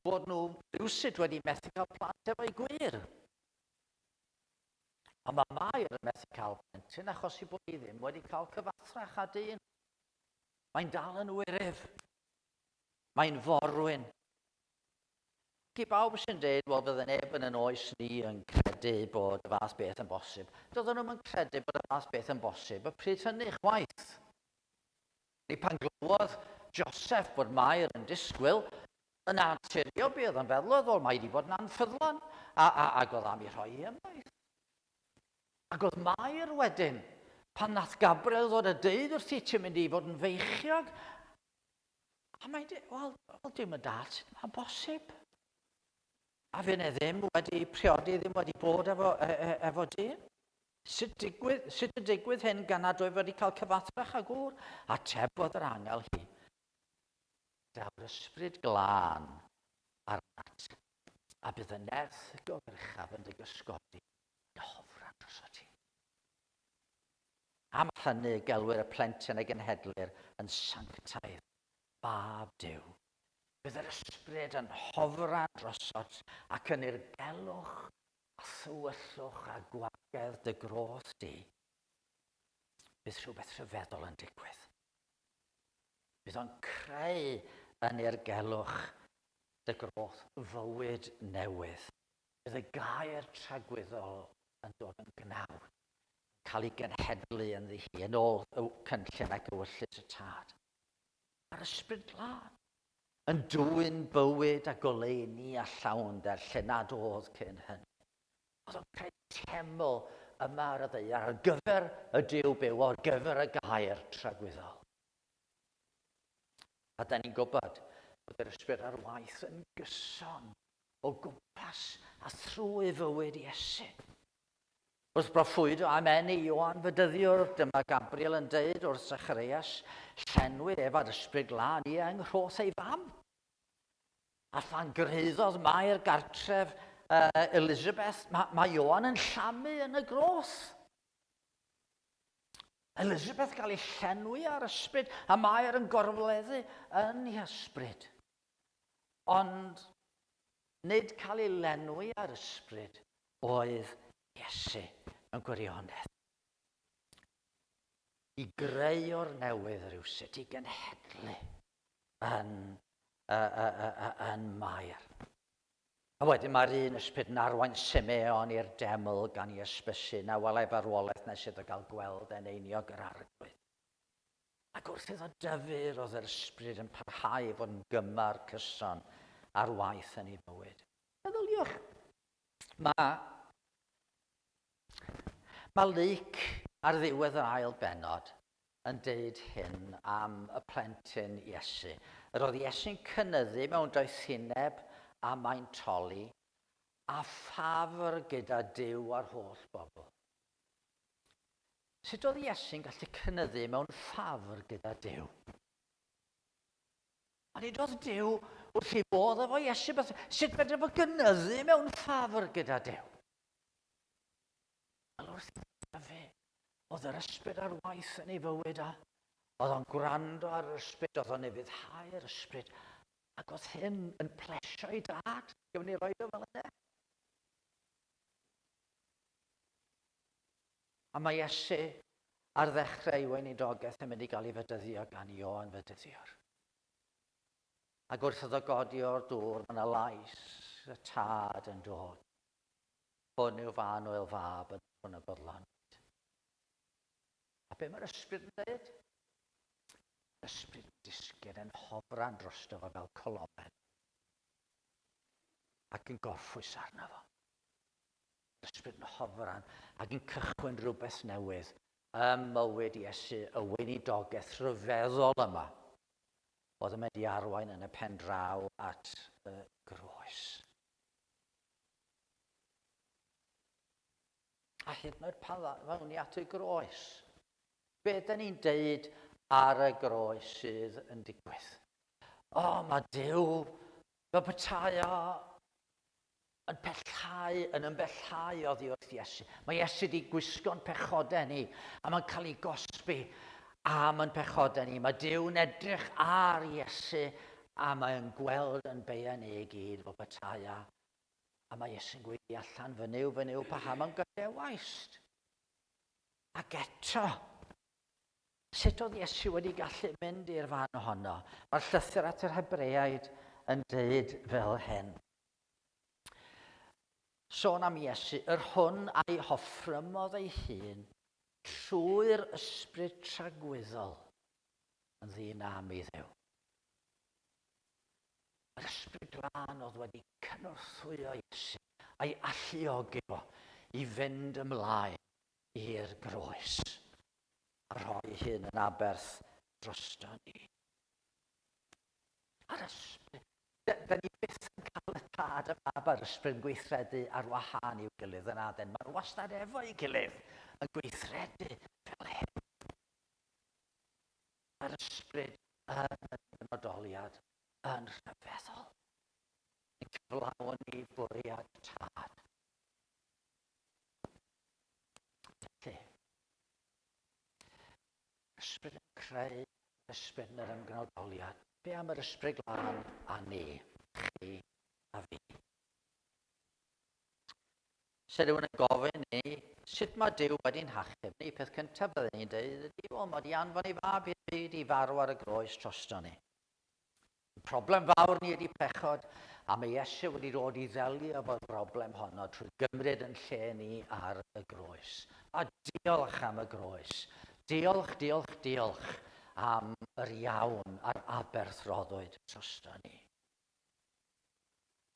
[SPEAKER 1] bod nhw rhywsyd wedi methu cael plant efo'i gwir. Ond mae Mair yn methu cael plentyn achos i bod hi ddim wedi cael cyfathrach a dyn. Mae'n dal yn wyryf. Mae'n forwyn. Gy bawb sy'n dweud, wel, bydde neb yn oes ni yn credu bod y fath beth yn bosib. Doedden nhw'n yn credu bod y fath beth yn bosib, y pryd hynny chwaith. Neu pan glywodd Joseph bod Mair yn disgwyl, yn anturio be oedd yn feddwl, oedd mae wedi bod yn anffyddlon, ac oedd am i rhoi i ymaith. Ac oedd Mair wedyn, pan nath Gabriel ddod y deud wrth i ti'n mynd i fod yn feichiog, a mae'n dweud, wel, dim y dat, mae'n bosib. A fe ne ddim wedi priodi, ddim wedi bod efo dyn. Sut y digwydd hyn gan nad oedd wedi cael cyfathrach a gŵr? A tebodd yr angel hi. Daw'r ysbryd glân arnat, a bydd y nerth gofyrchaf yn dy gysgodi yn hofran dros o ti. Am hynny gelwyr y plentyn y genhedlir yn sanctaidd, Mab Duw. Bydd yr ysbryd yn hofran drosod ac yn urgelwch a thywyllwch a gwagedd dy groth di. Bydd rhywbeth rhyfeddol yn digwydd. Bydd o'n creu yn urgelwch dy groth fywyd newydd. Bydd y gair tragwyddol yn dod yn gnawd, cael ei genhedlu yn ddihi yn ôl cynllun ac ewyllus y tad. A'r ysbryd glân yn dwyn bywyd a goleuni a llawnder lle nad oedd cyn hynny. Oedd o'n creu teml yma ar y ddaear ar gyfer y Duw byw, ar gyfer y gair tragwyddol. A da ni'n gwybod bod yr ysbryd ar waith yn gyson o gwmpas a thrwy fywyd Iesu. Wrth broffwyd o amen i Ioan Fydyddiwr, dyma Gabriel yn deud wrth Zacharias, llenwyd ef ar ysbryd glân i yng-nghroth ei fam. A phan greiddodd Mair gartref Elizabeth, mae Ioan yn llamu yn y groth. Elizabeth gael ei llenwi ar ysbryd, a Mair yn gorfleddu yn ei ysbryd. Ond nid cael ei lenwi ar ysbryd oedd Iesu mewn gwirionedd. I greu o'r newydd rhywsut, i genhedlu yn Mair. A wedyn mae'r un ysbryd yn arwain Simeon i'r deml gan ei ysbysu, na welai farwolaeth nes iddo gael gweld yn einiog yr arglwydd. Ac wrth iddo dyfur oedd yr ysbryd yn parhau fod yn gymar cyson ar waith yn ei bywyd. Meddyliwch, mae Mae Luc ar ddiwedd yr ail bennod yn deud hyn am y plentyn Iesu. Yr oedd Iesu'n cynyddu mewn doethineb a mae'n tolu, a ffafr gyda Duw a'r holl bobl. Sut oedd Iesu'n gallu cynyddu mewn ffafr gyda Duw? A nid oedd Duw wrth ei bodd efo Iesu, sut fedre fo gynyddu mewn ffafr gyda Duw? Wel wrth ei fe, oedd yr ysbryd ar waith yn ei fywyd a oedd o'n gwrando ar yr ysbryd, oedd o'n nefuddhau'r ysbryd, ac oedd hyn yn plesio ei dad. Gyfn ni roed o fel yna. A mae Iesu ar ddechrau ei weinidogaeth yn mynd i gael ei fedyddio gan Ioan Fedyddiwr. Ac wrth iddo godi o'r dŵr, mae yna lais y tad yn dod. Hwn yw fan o'r fab yn hwn y bodlon. A be mae'r ysbryd yn dweud? Ysbryd disgyn yn hofran drosto fo fel colomen. Ac yn gorffwys arno fo. Ysbryd yn hofran ac yn cychwyn rhywbeth newydd. Mywyd Iesu, y weinidogaeth rhyfeddol yma. Oedd yn mynd i arwain yn y pen draw at y groes. A hyd yn oed pan ddawn ni at y groes, be ydyn ni'n deud ar y groes sydd yn digwydd? Mae Duw, fel petai yn ymhellhau oddi wrth Iesu. Mae Iesu wedi gwisgo'n pechodau ni, a mae'n cael ei gosbi am yn pechodau ni. Mae Duw'n edrych ar Iesu, a mae'n gweld yn beian ei gyd fel petai a mae Iesu'n gweithio allan fynyw, paham yn gydau waist. Ac eto, sut oedd Iesu wedi gallu mynd i'r fan ohono? Mae'r llythyr at yr Hebreaid yn deud fel hyn. Sôn am Iesu, yr hwn a'i hoffrymodd ei hun trwy'r ysbryd tragwyddol yn ddynam i Dduw. Yr ysbryd glân oedd wedi cynorthwyo Iesu a'i alluogi fo i fynd ymlaen i'r groes a rhoi hyn yn aberth drosto ni. A'r ysbryd, da ni byth yn cael y tad yma ar ysbryd yn gweithredu ar wahân i'w gilydd yn adden. Mae'n wastad efo ei gilydd yn gweithredu fel hyn. Mae'r ysbryd yn y penodoliad yn rhyfeddol. Yn cyflawn ni bwriad tad. Felly, ysbryd yn creu, ysbryd yn yr ymgnodoliad. Be am yr ysbryd glân a ni, chi a fi? Se rhywun yn gofyn ni, sut mae Duw wedi'n hachub ni? Peth cyntaf byddwn ni'n dweud ydy, mae wedi anfon ei fab i'r byd i farw ar y groes drosto ni. Problem fawr ni ydy pechod, a mae Iesu wedi dod i ddelio efo'r broblem honno trwy gymryd yn lle ni ar y groes. A diolch am y groes. Diolch am yr iawn a'r aberthroddwyd drosto ni.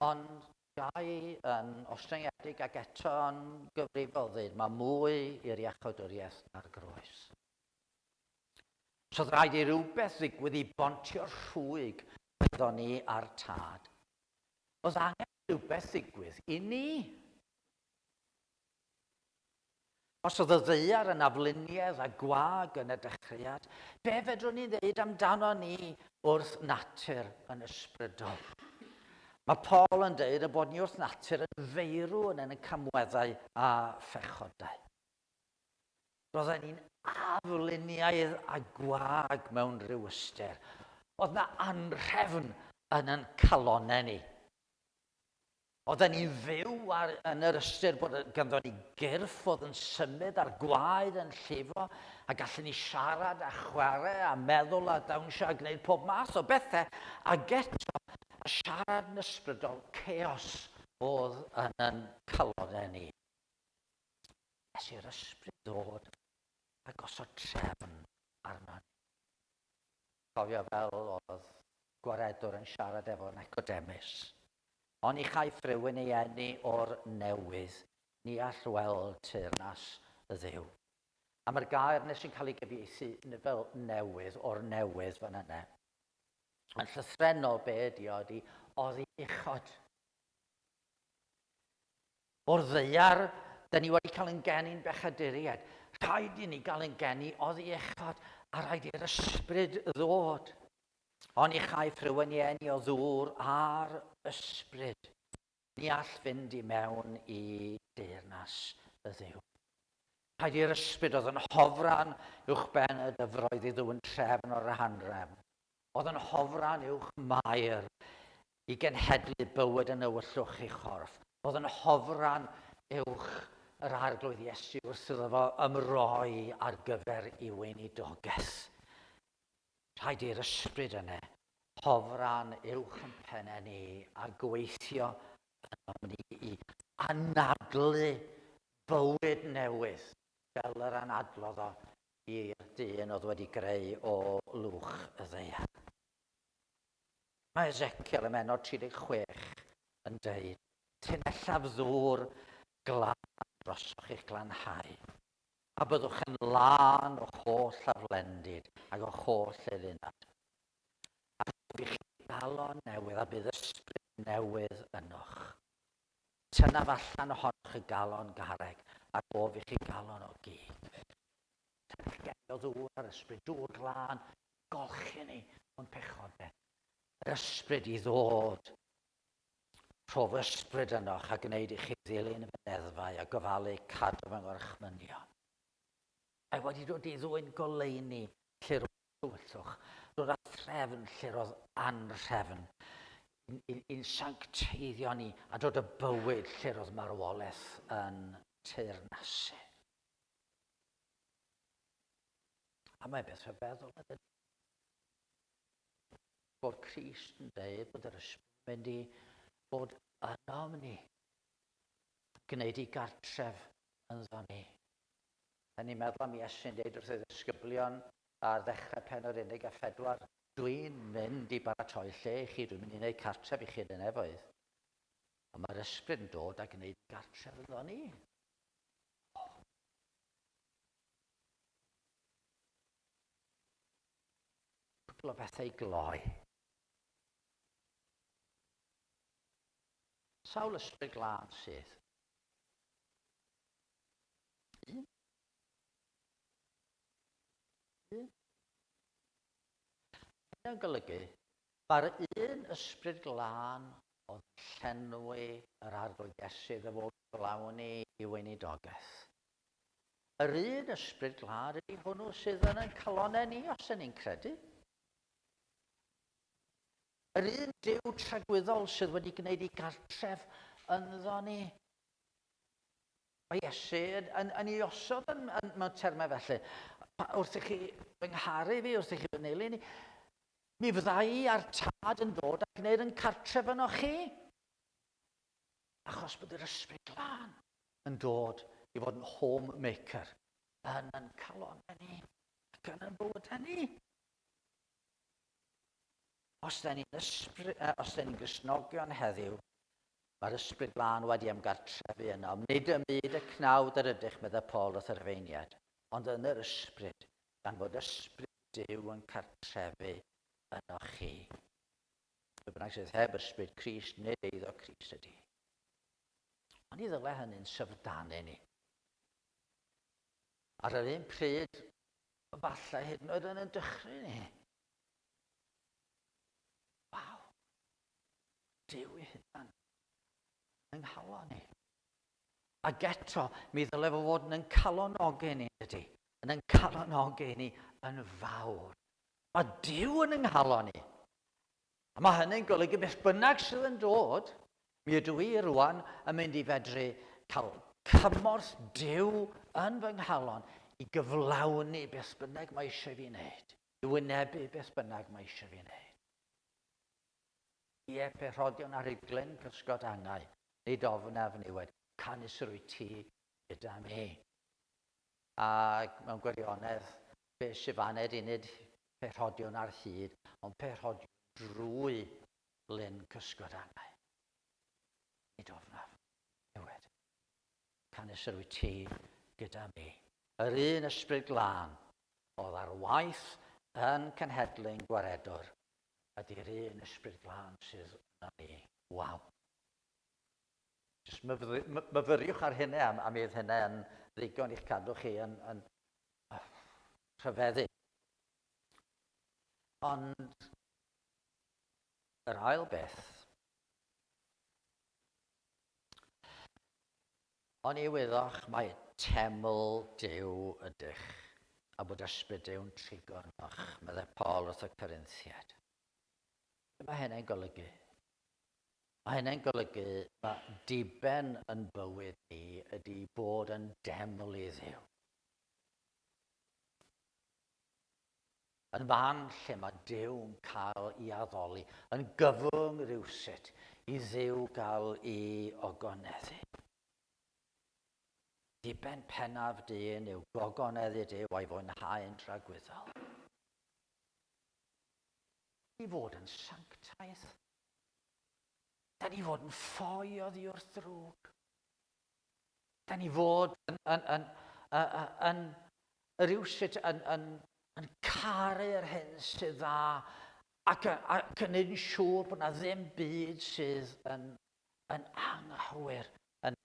[SPEAKER 1] Ond gai yn ostrengedig ac eto yn gyfrifol ddweud, mae mwy i'r iachawdwriaeth na'r groes. So rhaid i rhywbeth ddigwydd i bontio'r rhwyg iddo ni ar tad. Oedd angen rhywbeth ddigwydd i ni. Os oedd y ddaear yn afluniedd a gwag yn y dechreuad, be fedrwn ni ddeud amdano ni wrth natur yn ysbrydol? Mae Paul yn dweud y bod ni wrth natur yn feirw yn y camweddau a phechodau. Roedden ni'n afluniaidd a gwag mewn ryw ystyr. Oedd na anrhefn yn yn calonau ni. Oedden ni'n fyw yn yr ystyr bod ganddo ni gyrff oedd yn symud a'r gwaed yn llifo a gallwn ni siarad a chwarae a meddwl a dawnsio a gwneud pob math o bethau. Ac eto, a siarad yn ysbrydol chaos oedd yn calonau ni. Nes i'r ysbryd ddod a gosod trefn arno ni. Cofio fel oedd gwaredwr yn siarad efo Nicodemus. Ond i chaiff rhywun ei eni o'r newydd, ni all weld teyrnas y ddiw. A mae'r gair nes i'n cael ei gyfieithu fel newydd, o'r newydd fan yna. Yn llythrennol be ydi oddi uchod. O'r ddeiar, da ni wedi cael yn genu'n bechaduriaid. Rhaid i ni gael yn genu oddi uchod, a rhaid i'r ysbryd ddod. Ond i chaiff rhywun i eni o ddŵr a'r ysbryd. Ni all fynd i mewn i deyrnas y ddiw. Rhaid i'r ysbryd oedd yn hofran uwch ben y dyfroedd i ddwyn trefn o'r hanrefn. Oedd yn hofran uwch maer i genhedlu bywyd yn ywyllwch i chorff. Oedd yn hofran uwch yr arglwydd Iesu wrth iddo fo ymroi ar gyfer i weinidogaeth. Rhaid i'r ysbryd yna hofran uwch yn pennau ni a gweithio yn ni i anadlu bywyd newydd fel yr anadlodd o i'r dyn oedd wedi greu o lwch y ddaear. Mae Ezekiel ym Menod 36 yn dweud, tunellaf ddŵr glân drosoch eich glanhau, a byddwch yn lân o holl aflendid ac o holl elunad. A byddwch chi galon newydd a bydd ysbryd newydd ynoch. Tynaf allan ohonoch y galon garreg a gof i chi galon o gyd. Genio ddŵr ar ysbryd, dŵr glân, golchi ni o'n pechodau. Yr ysbryd i ddod, rhof ysbryd ynoch a gwneud i chi ddilyn fy neddfau a gofalu cadw fy ngorchmynion. A wedi dod i ddwy'n goleuni lle roedd tywyllwch, dod â threfn lle roedd anrhefn, i'n sancteiddio ni a dod y bywyd lle roedd marwolaeth yn teyrnasu. A mae beth rhyfeddol ydy. Bod Crist yn dweud bod yr ysbryd mynd i bod yno ni, gwneud i gartref yn ddoni. A ni'n meddwl am Iesu'n dweud wrth y ddisgyblion ar ddechrau Pennod 14, dwi'n mynd i baratoi lle i chi, dwi'n mynd i wneud cartref i chi yn efoedd. Ond mae'r ysbryd yn dod a gwneud gartref yn ddoni. Cwpl o bethau gloi. Sawl ysbryd glân sydd? Un? Hynny'n golygu, mae'r un ysbryd glân oedd llenwi yr arglwydd Iesu iddo fod glawni i weinidogaeth. Yr un ysbryd glân ydy hwnnw sydd yn ein calonau ni os y'n ni'n credu. Yr un Duw tragwyddol sydd wedi gwneud i gartref ynddo ni. Mae Iesu yn ei osod mewn termau felly. Wrth i chi fy ngharu fi, wrth i chi fy nelu ni, mi fydda i a'r tad yn dod a gwneud yn cartref yno chi. Achos bod yr ysbryd glân yn dod i fod yn homemaker yn ein calonau ni ac yn ein bywydau ni. Os da ni'n Gristnogion heddiw, mae'r ysbryd glân wedi ymgartrefu yno. Nid ym byd y cnawd yr ydych, medda Paul wrth yr Rufeiniaid, ond yn yr ysbryd, gan fod ysbryd Duw yn cartrefu yno chi. Fe bynnag sydd heb ysbryd Crist, nid eiddo Crist ydy. Ond i ddyle hynny'n syfrdanu ni. Ar yr un pryd, falle hyd yn oed yn dychryn ni. Duw i hynny yn nghalon ni. Ac eto, mi ddyle fo fod yn calonogi ni ydy. Yn calonogi ni yn fawr. Mae Duw yn nghalon ni. A mae hynny'n golygu beth bynnag sydd yn dod, mi ydw i rwan yn mynd i fedru cael cymorth Duw yn fy nghalon i gyflawni beth bynnag mae eisiau fi wneud. I wynebu beth bynnag mae eisiau fi wneud. Ie, perhodion ar ei glyn cysgod angau, nid ofnaf niwed, canys yr wyt ti gyda mi. Ac mewn gwirionedd, be syfaned i nid perhodion ar hyd, ond perhodion drwy glyn cysgod angau. Nid ofnaf niwed, canys yr wyt ti gyda mi. yr un ysbryd glân oedd ar waith yn cenhedlu'n gwaredwr ydy'r un ysbryd glân sydd yna ni. Waw. Jyst myfyriwch ar hynny am fydd hynny yn ddigon i'ch cadw chi yn rhyfeddu. Ond yr ail beth, ond i wyddach mae teml Duw ydych a bod ysbryd Dyw'n trigo ynoch, meddai Paul wrth y Corinthiaid. Mae hynny'n golygu? Mae hynny'n golygu mae diben yn bywyd ni ydy bod yn deml i Dduw. Yn fan lle mae Dyw'n cael i addoli, yn gyfwng rywsut i Dduw gael i ogoneddu. Diben pennaf dyn yw gogoneddu Duw a'i fwynhau'n tragwyddol. I fod yn sanctaidd. Da ni fod yn ffoi oddi wrth drwg. Da ni fod yn rywsut yn caru'r hyn sydd dda ac yn ein siŵr bod na ddim byd sydd yn anghywir, yn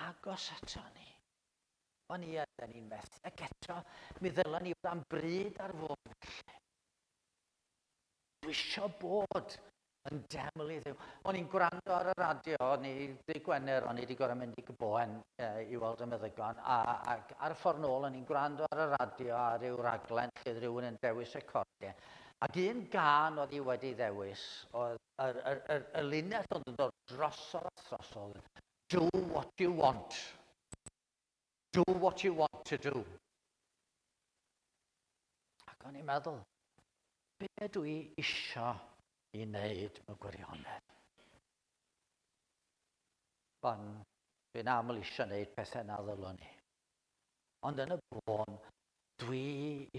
[SPEAKER 1] agos ato ni. Ond ni ydyn ni'n methu. Ac eto, mi ddylen ni fod am bryd ar fod lle. Dwi isio bod yn deml i Dduw. O'n i'n gwrando ar y radio, dydd Gwener, o'n i wedi gorau mynd i Gyboen i weld y meddygon, ac ar y ffordd nôl o'n i'n gwrando ar y radio ar ryw raglen lle rhywun yn dewis y cordiau. Ac un gan oedd hi wedi ddewis, oedd y linell oedd yn dod drosodd, do what you want. Do what you want to do. Ac o'n i'n meddwl, be dwi isio i wneud mewn gwirionedd? Dwi'n aml isio wneud pethau na ddylwn ni. Ond yn y bôn, dwi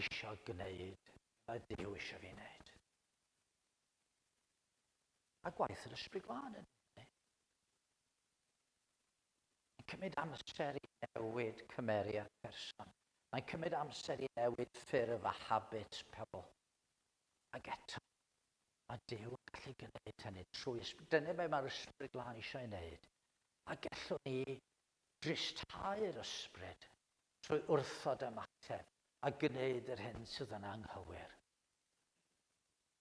[SPEAKER 1] isio gwneud y Duw isio fi wneud. A gwaith yr ysbryd glân yn cymryd amser i newid cymeriad person. Mae'n cymryd amser i newid ffurf a habit pobl. Ac eto, mae Duw yn gallu gwneud hynny trwy ysbryd. Dyna be mae'r ysbryd glân eisiau wneud. A gallwn ni dristau'r ysbryd trwy wrthod ymateb a gwneud yr hyn sydd yn anghywir.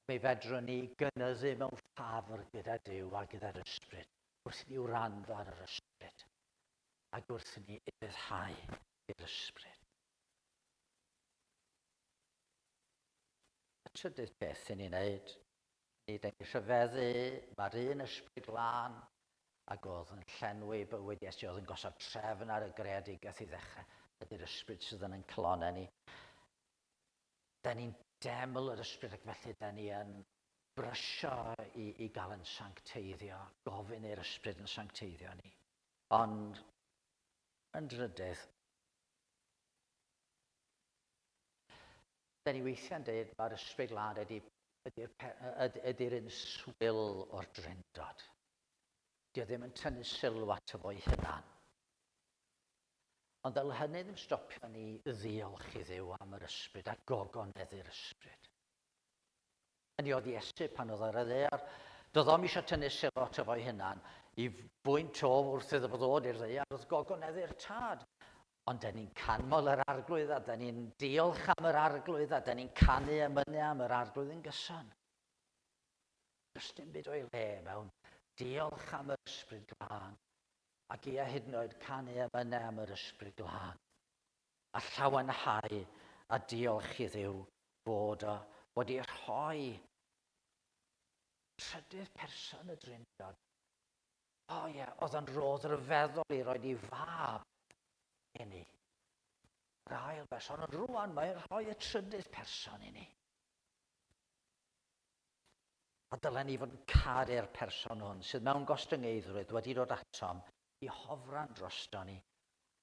[SPEAKER 1] Mi fedrwn ni gynyddu mewn ffafr gyda Duw a gyda'r ysbryd wrth ni wrando ar yr ysbryd. Ac wrth ni uddhau i'r ysbryd. Y trydydd beth i ni wneud, ni da ni rhyfeddu, mae'r un ysbryd glân ac oedd yn llenwi bywyd Iesu, oedd yn gosod trefn ar y greadigaeth i ddechrau, ydy'r ysbryd sydd yn clonau ni. Da ni'n deml yr ysbryd ac felly da ni yn brysio i gael yn sancteiddio, gofyn i'r ysbryd yn sancteiddio ni. Ond yn drydydd, da ni weithiau'n dweud mae'r ysbryd glân ydy'r un swyl o'r drindod. Dio ddim yn tynnu sylw ato fo'i hunan. Ond dyle hynny ddim stopio ni ddiolch i Dduw am yr ysbryd a gogoneddu'r ysbryd. Yn oedd Iesu pan oedd ar y ddaear, doedd o'm eisiau tynnu sylw ato fo'i hunan i bwynt o wrth iddo fo ddod i'r ddaear oedd gogoneddu'r tad. Ond da ni'n canmol yr arglwydd a da ni'n diolch am yr arglwydd a da ni'n canu emynu am yr arglwydd yn gyson. Does dim byd o'i le mewn diolch am yr ysbryd glân ac i hyd yn oed canu emynu am yr ysbryd glân a llawenhau a diolch i Dduw bod o wedi rhoi trydydd person y drindod. Oedd yn roedd ryfeddol i roed i fab i ni. Yr ail person, ond rwan mae'n rhoi y trydydd person i ni. A dylen ni fod yn caru'r person hwn sydd mewn gostyngeidrwydd wedi dod atom i hofran drosto ni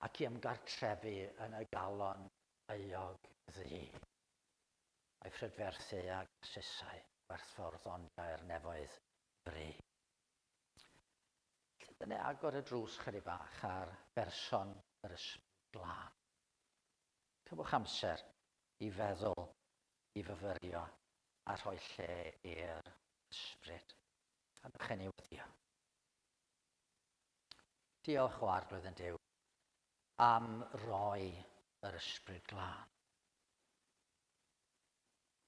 [SPEAKER 1] ac i ymgartrefu yn y galon euog ddi. A'i phrydferthu ag asesau werthfawrdd ondiau'r nefoedd bri. Dyna agor y drws chydig bach ar berson yr ysbryd glân. Cybwch amser i feddwl, i fyfyrio, a rhoi lle i'r ysbryd. Gadwch chi newyddio. Diolch o arglwydd yn Duw am roi yr ysbryd glân.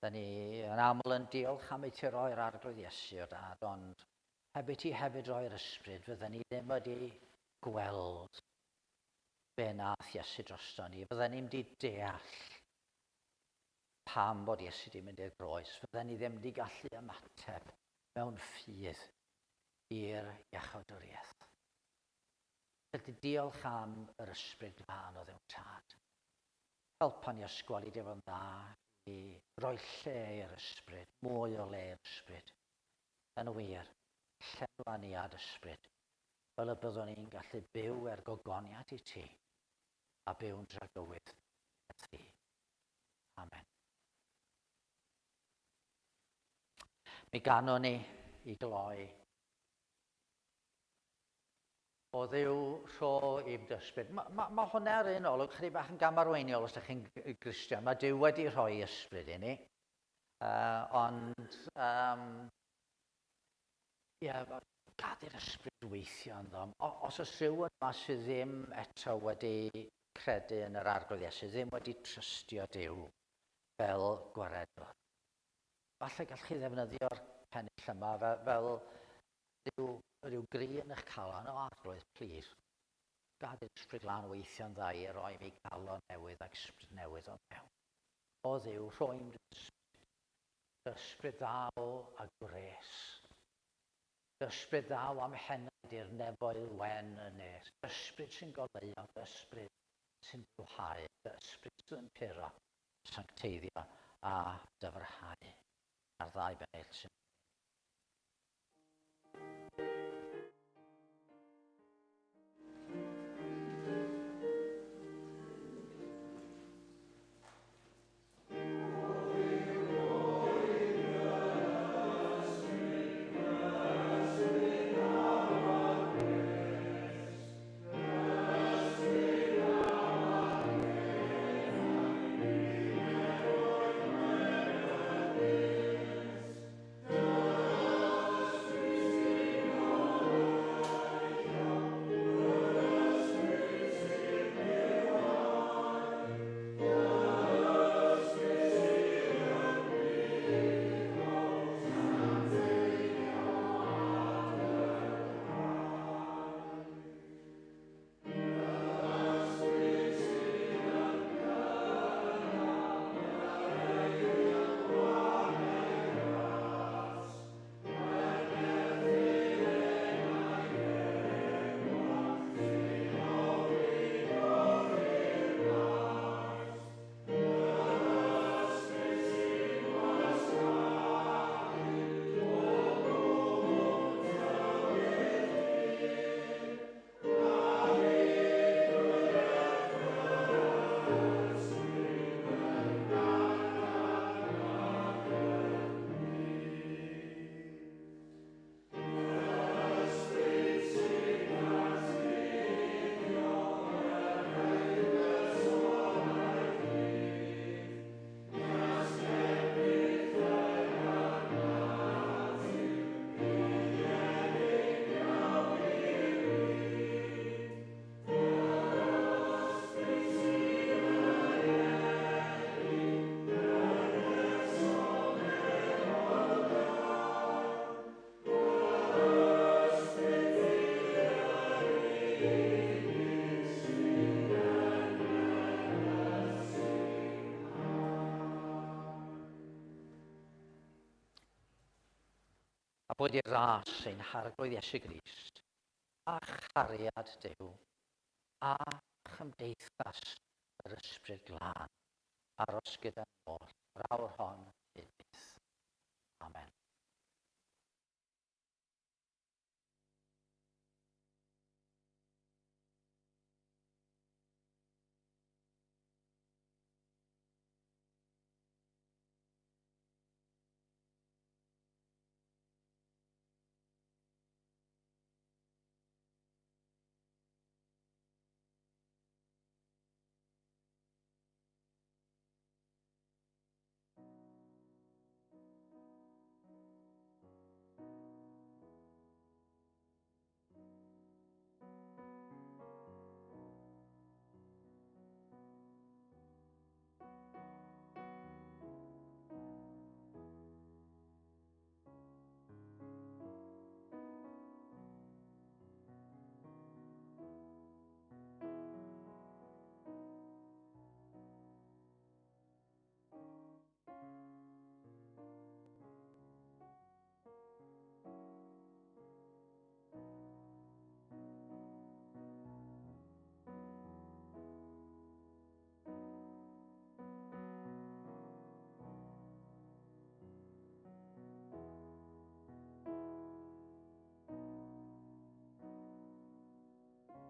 [SPEAKER 1] Da ni yn aml yn diolch am ei tiroi'r arglwydd Iesu o'r dad, ond hebyd ti hefyd roi'r ysbryd, fydden ni ddim wedi gweld be nath Iesu drosto ni. Fydden ni'n di deall pam bod Iesu di mynd i'r groes. Fydden ni ddim wedi gallu ymateb mewn ffydd i'r iachawdwriaeth. Felly diolch am yr ysbryd glân o Dduw Tad. Helpa ni ysgweli dy fod yn dda i roi lle i'r ysbryd, mwy o le i'r ysbryd. Yn wir, llenwa ni ad ysbryd, fel y byddwn ni'n gallu byw gogoniad i ti, a byw'n dragywydd y thi. Amen. Mi ganon ni i gloi. O Dduw rho i'w ysbryd. Ma hwnna ar un olwg chydig bach yn gamarweiniol os ydych chi'n Gristion. Mae Duw wedi rhoi ysbryd i ni. Gadw'r ysbryd weithio ynddo. Os oes rhywun yma sydd ddim eto wedi credu yn yr arglwydd Iesu, ddim wedi trystio Duw fel gwaredwr. Falle gallwch chi ddefnyddio'r pennill yma fel rhyw gri yn eich calon o arglwydd, plis. Gadw'r ysbryd glân weithio'n dda i roi mi galon newydd ac ysbryd newydd o mewn. O Dduw, rhoi'n ysbryd ddaw a gwres. Ysbryd ddaw am henad i'r nefoedd wen yn nes. Ysbryd sy'n goleuo, ysbryd sy'n dwhau, ysbryd sy'n puro, sancteiddio a dyfrhau. A'r ddau bennill sy'n a bod i'r ras ein harglwydd Iesu Grist, a chariad Duw, a chymdeithas yr ysbryd glân, aros gyda'n ôl, yr awr hon hyd byth. Amen.